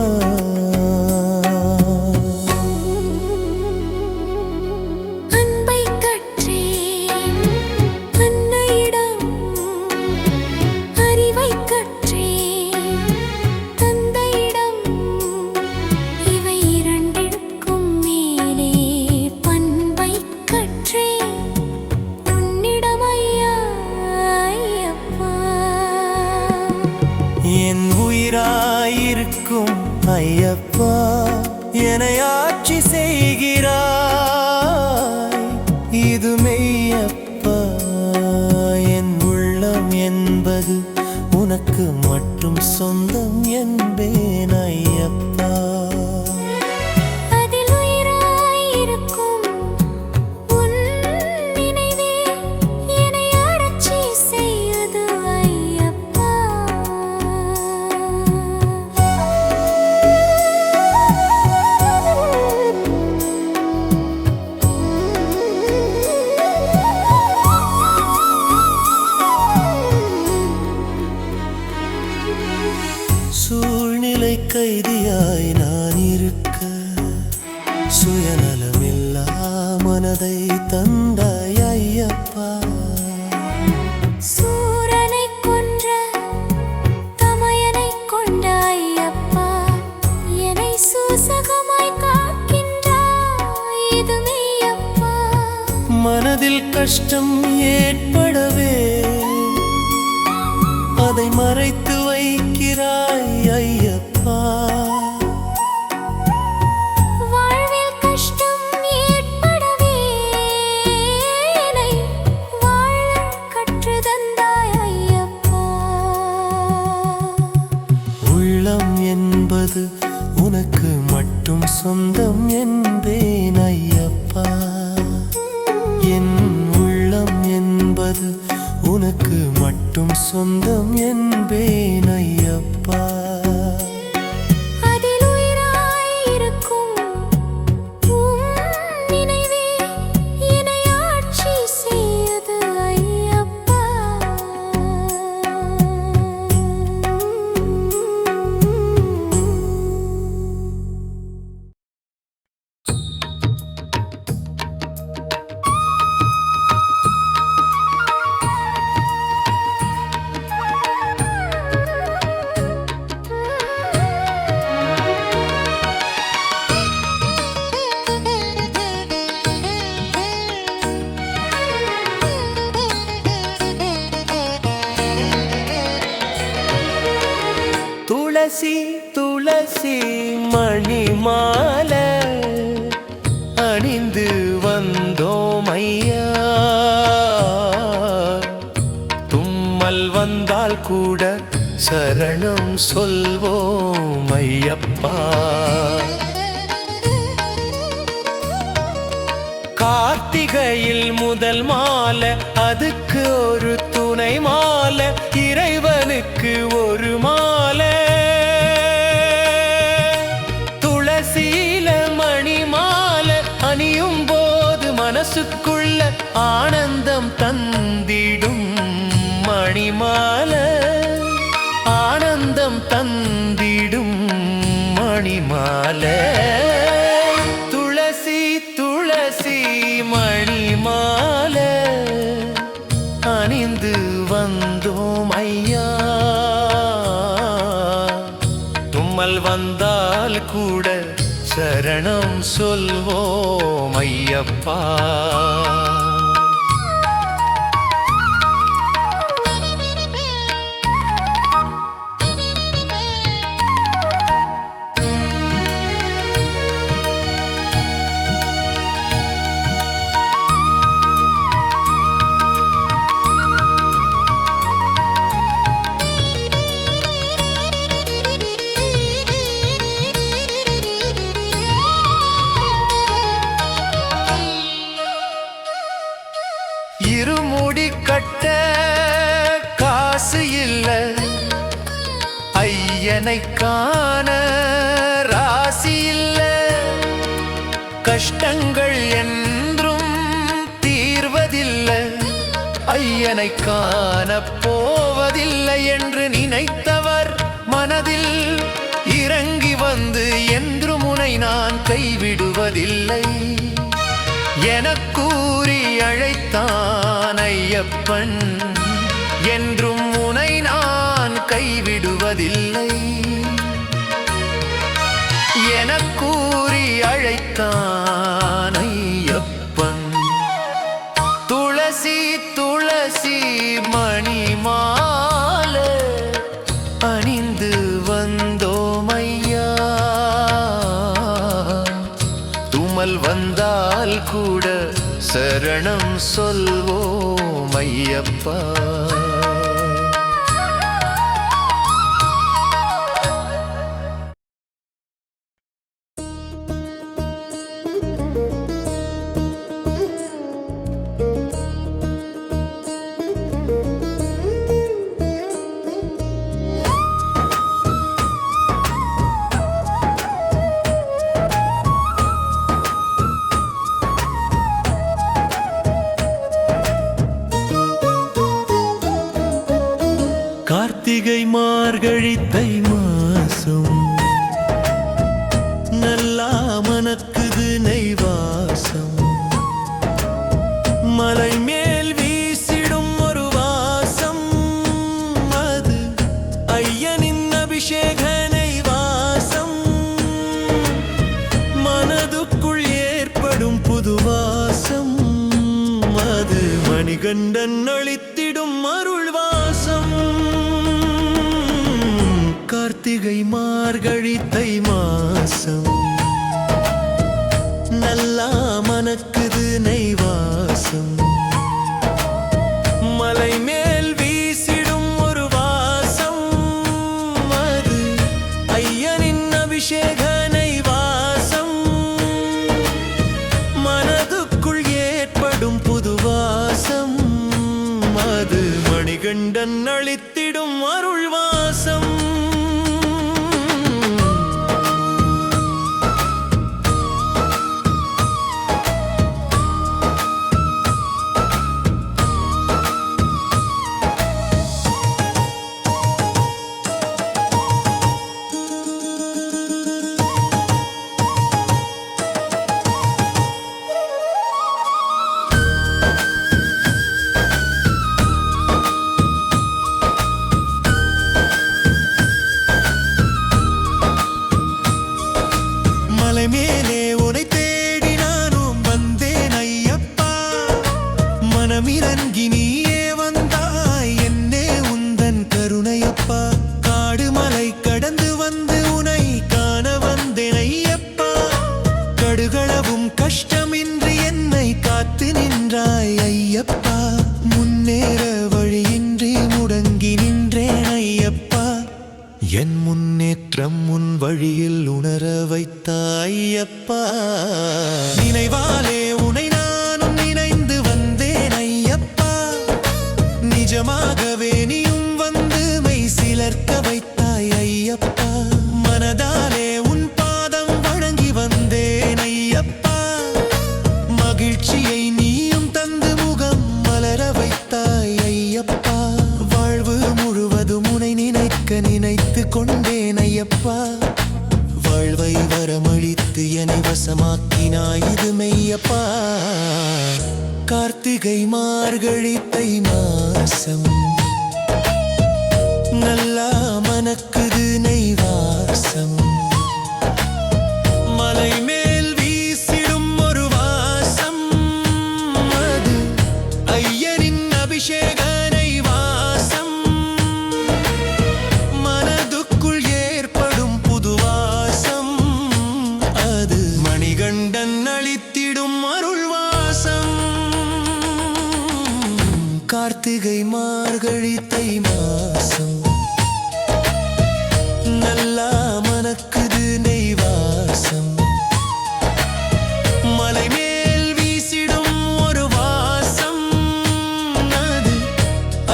என் உயிராயிருக்கும் ஐயப்பா, என்னை ஆட்சி செய்கிறாய், இது மெய்யப்பா. என் உள்ளம் என்பது உனக்கு மட்டும் சொந்தம் என்பேன் ஐயப்பா. சூழ்நிலை கைதியாய் நான் இருக்க சுயநலமில்லா மனதை தந்தாய் ஐயப்பா. சூரனை கொன்ற தமையனை கொண்ட ஐயப்பா, என்னை சூசகமாய் காக்கின்றாய் இது மெய்யப்பா. மனதில் கஷ்டம் ஏற்படவே அதை மறைத்து வைக்கிறாய் ஐயப்பா. வாழ்வில் கஷ்டம் ஏற்படவே என்னை வாழக் கற்றுத் தந்தாய் ஐயப்பா. உள்ளம் என்பது உனக்கு மட்டும் சொந்தம் என்பேன் ஐயப்பா. என் உள்ளம் என்பது உனக்கு மட்டும் சொந்தம் என்பேன் ஐயப்பா. அதில் உயிராய் இருக்கும் உம் நினைவே என்னை ஆட்சி செய்யது ஐயப்பா. துளசி துளசி மணிமாலை அணிந்து வந்தோம் ஐயா. தும்மல் வந்தால் கூட சரணம் சொல்வோம் ஐயப்பா. கார்த்திகையில் முதல் மாலை அதுக்கு ஒரு துணை மாலை, இறைவனுக்கு ஒரு மாலை. துளசியில மணி மாலை அணியும் போது மனசுக்குள்ள ஆனந்தம் தந்திடும் மணிமாலை, ஆனந்தம் தந்திடும் மணிமாலை. துளசி துளசி மணிமாலை அணிந்து வந்தோம் ஐயா. தும்மல் வந்தால் கூட சரணம் சொல்வோம் ஐயப்பா. இருமுடி கட்ட காசு இல்ல, ஐயனை காண ராசி இல்ல. கஷ்டங்கள் என்றும் தீர்வதில்லை, ஐயனை காண போவதில்லை என்று நினைத்தவர் மனதில் இறங்கி வந்து என்றும் உனை நான் கைவிடுவதில்லை எனக்கூறி அழைத்தான் ஐயப்பன். என்றும் உனை நான் கைவிடுவதில்லை எனக்கூறி அழைத்தான் ஐயப்பன். துளசி துளசி மணிமாலை அணிந்து வந்தோம் ஐயா. தும்மல் வந்தால் கூட சரணம் சொல்வோம் ஐயப்பா. கார்த்திகை மார்கழி தை வாசம் நல்லா மணக்குது நெய் வாசம் மலை மேல் வீசிடும் ஒரு வாசம் அது ஐயனின் அபிஷேக நெய் வாசம் மனதுக்குள் ஏற்படும் புது வாசம் அது மணிகண்டன் அளித்திடும் அருள் வாசம் கார்த்திகை மார்கழி தை மாசம் நல்லா மணக்குது நெய் வாசம் மலை மேல் வீசிடும் ஒரு வாசம் அது ஐயனின் அபிஷேக நெய் வாசம் மனதுக்குள் ஏற்படும் புது வாசம் அது மணிகண்டன் அளித்திடும் அருள் வாசம் மேலே உனை தேடி நானும் வந்தேன் ஐயப்பா மனமிறங்கி நீயே வந்தாய் என்னே உந்தன் கருணையப்பா காடு மலை கடந்து வந்து உனை காண வந்தேன் ஐயப்பா கடுகளவும் கஷ்டமின்றி என்னை காத்து நின்றாய் ஐயப்பா முன்னேற வழியின்றி முடங்கி நின்றேன் ஐயப்பா என் முன்னேற்றம் உன் வழியில் உணர வைத்தாய் ஐயப்பா நினைவாலே உனை நானும் நினைந்து வந்தேன் ஐயப்பா நிஜமாகவே நீயும் வந்து மெய் சிலர்க்க வைத்தாய் ஐயப்பா மனதாலே உன் பாதம் வணங்கி வந்தேன் ஐயப்பா மகிழ்ச்சியை நீயும் தந்து முகம் மலர வைத்தாய் ஐயப்பா வாழ்வு முழுவதும் உனை நினைத்து கொண்டேன் ஐயப்பா வாழ்வை வரமளித்து என்னை வசமாக்கினாய் இது மெய்யப்பா கார்த்திகை மார்கழி தை மாசம் நல்லா மணக்குது நெய் வாசம் மலை மேல் வீசிடும் ஒரு வாசம் அது ஐயனின் அபிஷேக நெய் வாசம் மனதுக்குள் ஏற்படும் புது வாசம் அது மணிகண்டன் அளித்திடும் அருள் வாசம் கார்த்திகை மார்கழி தை மாசம் நல்லா மணக்குது நெய் வாசம் மலை மேல் வீசிடும் ஒரு வாசம் அது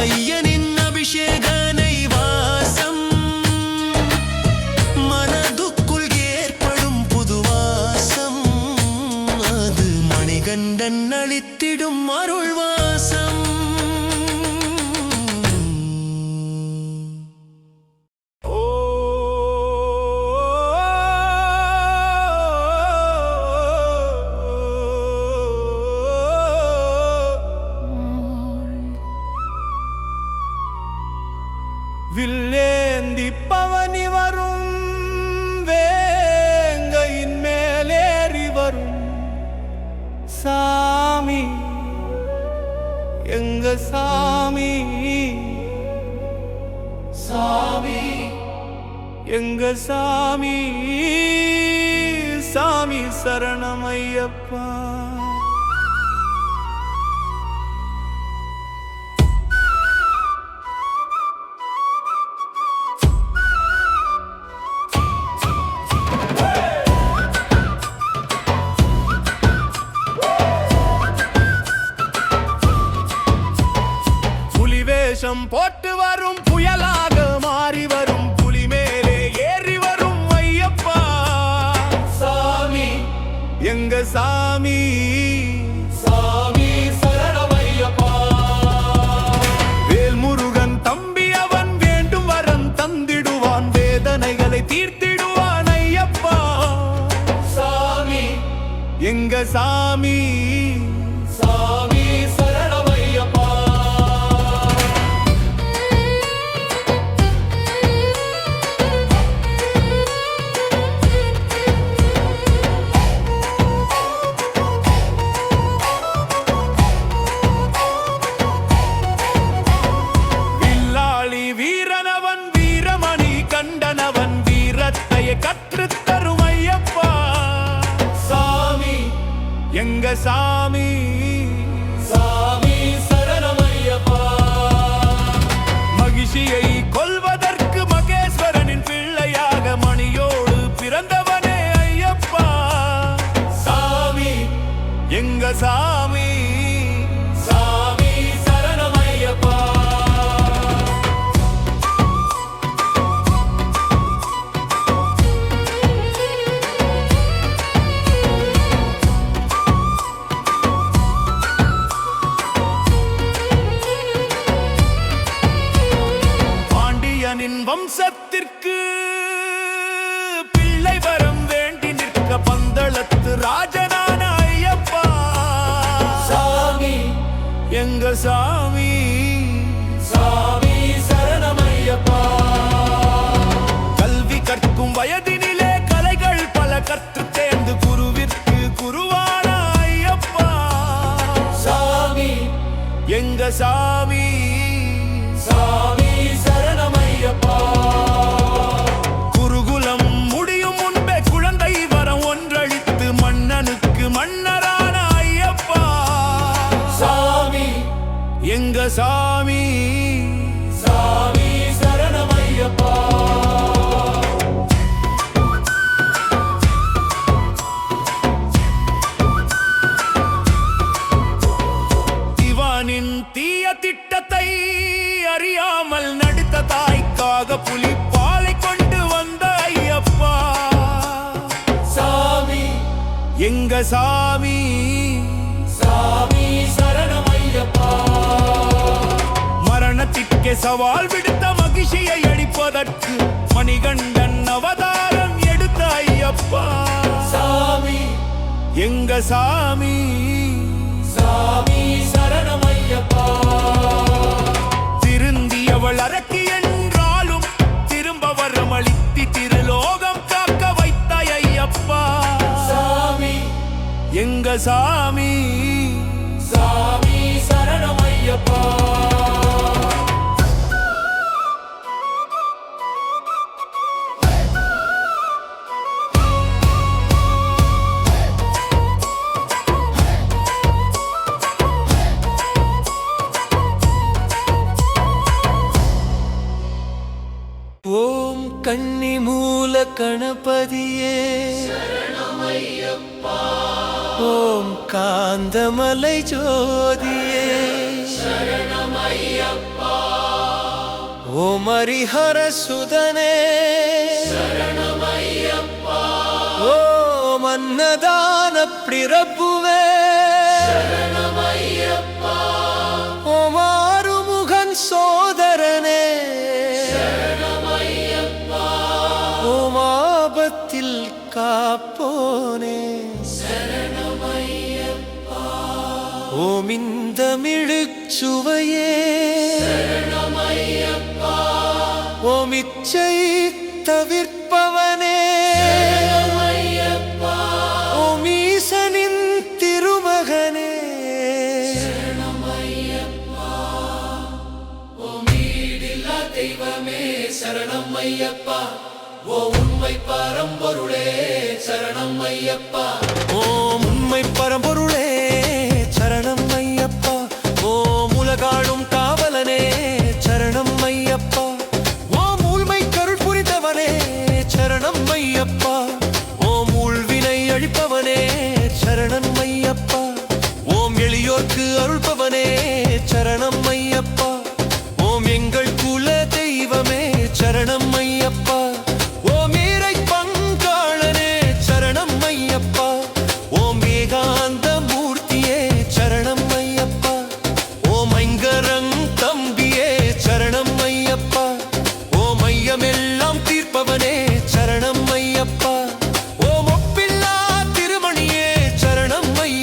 ஐயனின் அபிஷேக நெய் வாசம் மனதுக்குள் ஏற்படும் புது வாசம் அது மணிகண்டன் அளித்திடும் அருள் வாசம் வில்லேந்தி பவனி வரும் வேங்கையின் மேலேறி வரும் சாமி எங்க சாமி சாமி எங்க சாமி சாமி சரணம் ஐயப்பா வேஷம் போட்டு வரும் புயலாக மாறி வரும் புலி மேலே ஏறி வரும் ஐயப்பா சாமி எங்க சாமி சாமி சரணம் ஐயப்பா வேல்முருகன் தம்பி அவன் வேண்டும் வரம் தந்திடுவான் வேதனைகளை சாமி சாமி சரணமையப்பா. வில்லாளி வீரனவன் வீரமணி கண்டனவன் வீரத்தை கற்றுத்தரும் ஐயப்பா சாமி எங்க சாமி சாமி சரணமையப்பா. மகிழ்ச்சியை கொல்வதற்கு மகேஸ்வரனின் பிள்ளையாக மணியோடு பிறந்தவனே ஐயப்பா சாமி எங்க சாமி சாமி சரணமையப்பா. வம்சத்திற்கு பிள்ளை வரம் வேண்டி நிற்க பந்தளத்து ராஜனான ஐயப்பா சாமி எங்க சாமி சாமி சரணமையப்பா. கல்வி கற்கும் வயதினிலே கலைகள் பல கற்று தேர்ந்து குருவிற்கு குருவான ஐயப்பா சாமி எங்க சாமி சாமி சரணமையப்பா. குருகுலம் முடியும் முன்பே குழந்தை வரம் ஒன்றளித்து மன்னனுக்கு மன்னரான ஐயப்பா சாமி எங்க சாமி சாமி சரணமையப்பா. திவானின் தீய திட்டத்தை அறியாமல் நடித்த தாய்க்காக புலி பாலை கொண்டு வந்த ஐயப்பா சாமி எங்க சாமி சாமி சரணமையப்பா. மரணத்திற்கே சவால் விடுத்த மகிழ்ச்சியை அடிப்பதற்கு மணிகண்டன் அவதாரம் எடுத்த ஐயப்பா சாமி எங்க சாமி சாமி சரணமையப்பா. திருந்தியவள் அரக்கி என்றாலும் திரும்ப வரமளித்தி திருலோகம் காக்க வைத்த ஐயப்பா சாமி எங்க சாமி சாமி சரணமையப்பா. ஓம் கன்னி மூல கணபதியே ஓம் காந்தமலை ஜோதியே ஓம் ஹரிஹர சுதனே ஓம் அன்னதான பிரபுவே ஓம் ஆறுமுகன் சோதரனே ஓம் ஆபத்தில் காப்போனே ஓம் இந்த மிழுச்சுவையே ஓம் இச்சை தவிர்ப்பவனே ஓம் ஈசனின் திருமகனே தெய்வமே சரணம் ஐயப்பா. ஓ உண்மை பரம்பொருளே சரணம் ஐயப்பா. ஓம் உண்மை பரம்பொருளே சரணம் ஐயப்பா. ஓம் உலகாளும் காவலனே சரணம் ஐயப்பா. ஓம் ஊழ்மை கருள் புரிந்தவனே சரணம் ஐயப்பா. ஓம் ஊழ்வினை அழிப்பவனே சரணம் ஐயப்பா. ஓம் எளியோர்க்கு அருள்பவனே சரணம் ஐயப்பா. ஓம் எங்கள் குல தெய்வமே சரணம் ஐயப்பா. ஓம் ஈரை பங்காளனே சரணம் ஐயப்பா. ஓம் ஏகாந்த மூர்த்தியே சரணம் ஐயப்பா. ஓம் ஐங்கரங் தம்பியே சரணம் ஐயப்பா. ஓம் ஐயமெல்லாம் தீர்ப்பவனே சரணம் ஐயப்பா. ஓம் ஒப்பில்லா திருமணியே சரணம் ஐயப்பா.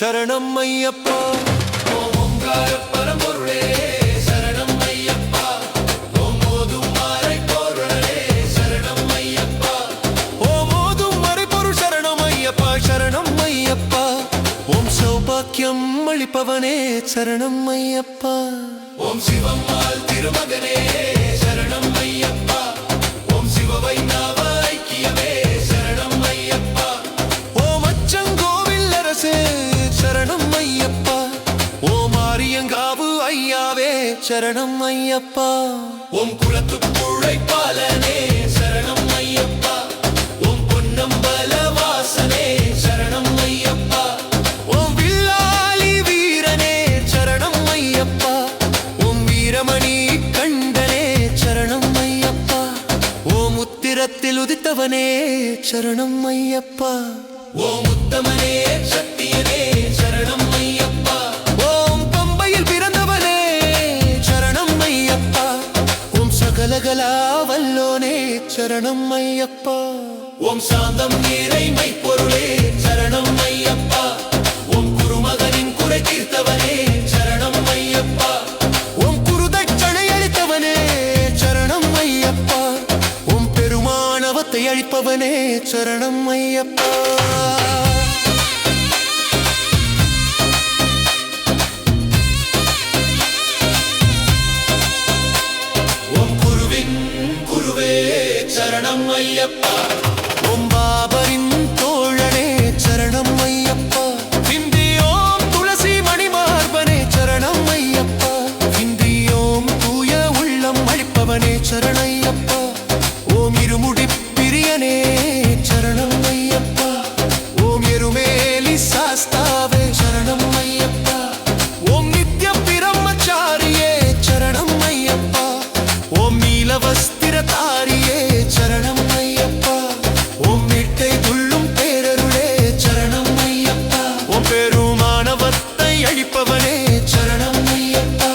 சரணம் ஐயப்பா. ஓம் ஓங்கார பரம்பொருளே சரணம் ஐயப்பா. ஓம் ஓதும் மறைபொருளே சரணம் ஐயப்பா. ஓம் ஓதும் மறைபொருள் சரணம் ஐயப்பா, சரணம் ஐயப்பா. ஓம் சௌபாக்கியம் அளிப்பவனே சரணம் ஐயப்பா. ஓம் சிவம்மாள் திருமகனே சரணம் ஐயப்பா. ஓம் சிவவைணவ ஐக்கியமே சரணம் ஐயப்பா. ஓம் அச்சங்கோவில் அரசே சரணம் ஐயப்பா. ஓம் ஆரியங்காவு ஐயாவே சரணம் ஐயப்பா. ஓம் குலத்துப்புழை பாலனே சரணம் ஐயப்பா. ஓம் பொன்னம்பல வாசனே சரணம் ஐயப்பா. ஓம் வில்லாளி வீரனே சரணம் ஐயப்பா. ஓம் வீரமணி கண்டனே சரணம் ஐயப்பா. ஓம் உத்திரத்தில் உதித்தவனே சரணம் ஐயப்பா. ஓம் உத்தமனே சத்தியனே சரணம் ஐயப்பா. ஓம் பம்பையில் பிறந்தவனே சரணம் ஐயப்பா. ஓம் சகலகலா வல்லோனே சரணம் ஐயப்பா. ஓம் சாந்தம் இறைமை பொருளே சரணம் ஐயப்பா. ஓம் குருமகனின் குறை தீர்த்தவனே சரணம் ஐயப்பா. ஓம் குருதட்சணை அளித்தவனே சரணம் ஐயப்பா. ஓம் பெருமானவத்தை அளிப்பவனே சரணம் ஐயப்பா. ஓம் குருவின் குருவே சரணம் ஐயப்பா. ஓம் பாபரின் தோழனே சரணம் ஐயப்பா. இந்தியோம் துளசி மணிமார்பனே சரணம் ஐயப்பா. இந்தியோம் தூய உள்ளம் அளிப்பவனே சரணையப்பா. ஓம் இருமுடி பிரியனே சரணம் ஐயப்பா. ஓம் எருமேலி சாஸ்தாவே சரணம் ஐயப்பா. ஓம் நித்ய பிரம்மச்சாரியே சரணம் ஐயப்பா. ஓம் நீலவஸ்திரதாரியே சரணம் ஐயப்பா. ஓம் வேட்டை துள்ளும் பேரருளே சரணம் ஐயப்பா. ஓம் பெருமானவத்தை அழிப்பவனே சரணம் ஐயப்பா.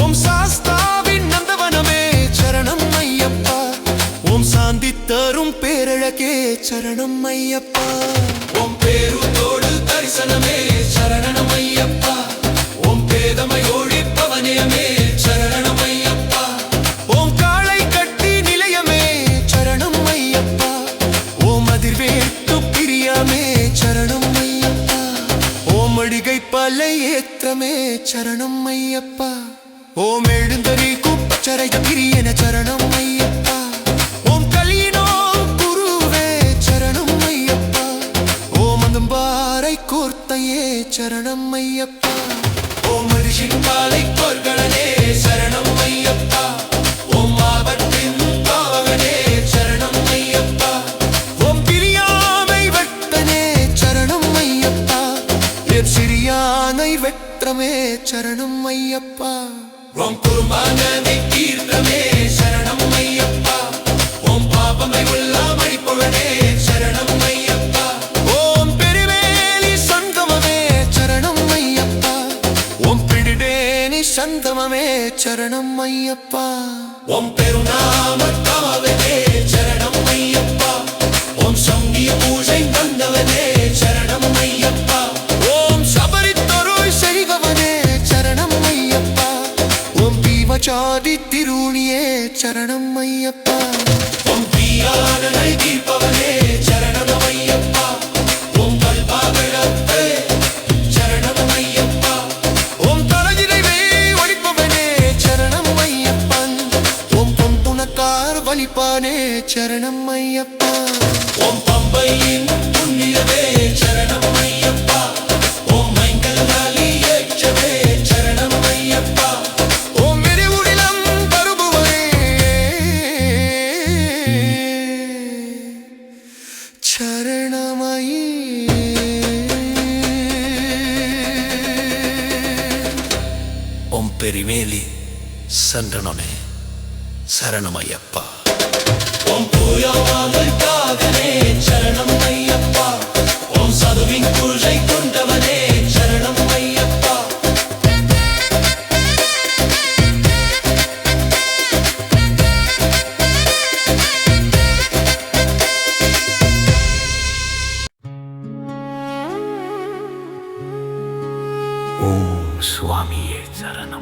ஓம் சாஸ்தாவின் நந்தவனமே சரணம் ஐயப்பா. ஓம் சாந்தி தரும் பேரழகே சரணம் ஐயப்பா. ஓம் பேருதோடு தரிசனமே சரணம் ஐயப்பா. ஓம் பேதமை ஒழிப்பவனேமே சரணம் ஐயப்பா. ஓம் காளை கட்டி நிலையமே சரணம் ஐயப்பா. ஓம் அதிர்வேட்டு பிரியமே சரணம் ஐயப்பா. ஓம் அடிகை பலை ஏற்றமே சரணம் ஐயப்பா. ஓம் எழுந்தரி குப்பச்சரை பிரியன சரணம் ஐயப்பா. ஓம் கலினோ குருவே சரணம் ஐயப்பா. ஓம் அந்தம்பாறை கூர்த்தையே சரணம் ஐயப்பா. ஓம் ரிஷின் பாலை கோர்களனே சரணம் ஐயப்பா. ஓம் ஆபத்தின் பாவகனே சரணம் ஐயப்பா. ஓம் பிரியாமை வெட்டனே சரணம் ஐயப்பா. சிறியானை வெற்றமே சரணம் ஐயப்பா. ஓம் குருமானனை தீர்த்தமே சரணம் ஐயப்பா. ஓம் பாபமை உள்ளாமணி பொழனே சரணம் ஐயப்பா. ஓம் பெருவேலி சங்கமமே சரணம் ஐயப்பா. ஓம் பிடிடேனி சந்தமமே சரணம் ஐயப்பா. ஓம் பெருநாம காவனே சரணம் ஐயப்பா. ஓம் சங்கிய பூஜை வந்தவனே சரணம் ஐயப்பா. ஓம் சபரித்தொருள் செய்பவனே சரணம் ஐயப்பா. ஓம் பீமச்சாதி திருணியே சரணம் ஐயப்பா. ஓம் பிரியானனை தீர்ப்பவனே சரணம் ஐயப்பா. ஓம் கல்பாகழத்தே சரணம் ஐயப்பா. ஓம் தலகிரைவே ஒழிப்பவனே சரணம் ஐயப்பன். ஓம் பொந்துணக்கார் வலிப்பானே சரணம் ஐயப்பா. ஓம் பம்பையின் புண்ணியவே சரணம் ஐயப்பா. ஓம் மைங்கல்லாலி ஏற்றவே சரணம் ஐயப்பா. ஓம் மெரிவுடிலம் பருபுவரே சரணமயி. ஓம் பெரிமேலி சந்தனமே சரணமையப்பா. ஓம் பூயவாமல் காகனே சரணம் ஐயப்பா. ஓம் சதுவின் பூஜை கொண்டவனே சரணம் ஐயப்பா.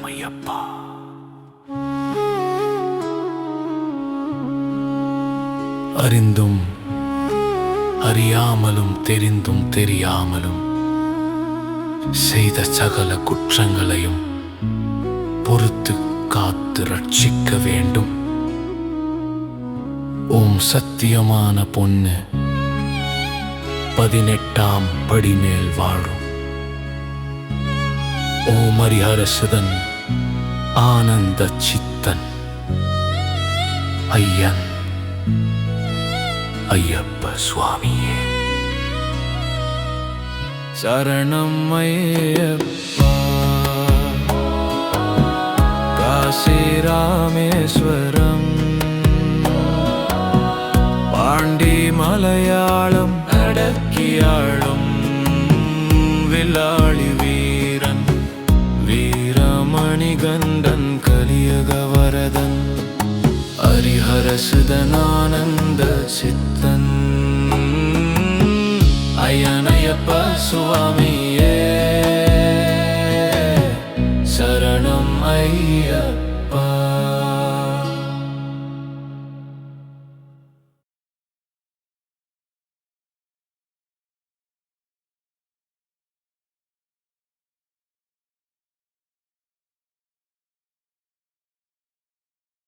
சரணமையப்பா. அறிந்தும் அறியாமலும் தெரிந்தும் தெரியாமலும் செய்த சகல குற்றங்களையும் பொறுத்து காத்து ரட்சிக்க வேண்டும். ஓம் சத்தியமான பொண்ணு 18ஆம் படி மேல் வாழும். ஓம் ஹரிஹரசுதன் ஆனந்த சித்தன் ஐயன் ஐயப்ப சுவாமியே சரணம் ஐயப்பா. காசி ராமேஸ்வரம் பாண்டி மலையாளம் அடக்கியாளும் வில்லாளி வீரன் வீரமணிகண்டன் கலியுக வரதன் ஹரிஹரசுதனானந்த சித்தன் ஐயனையப்ப சுவாமி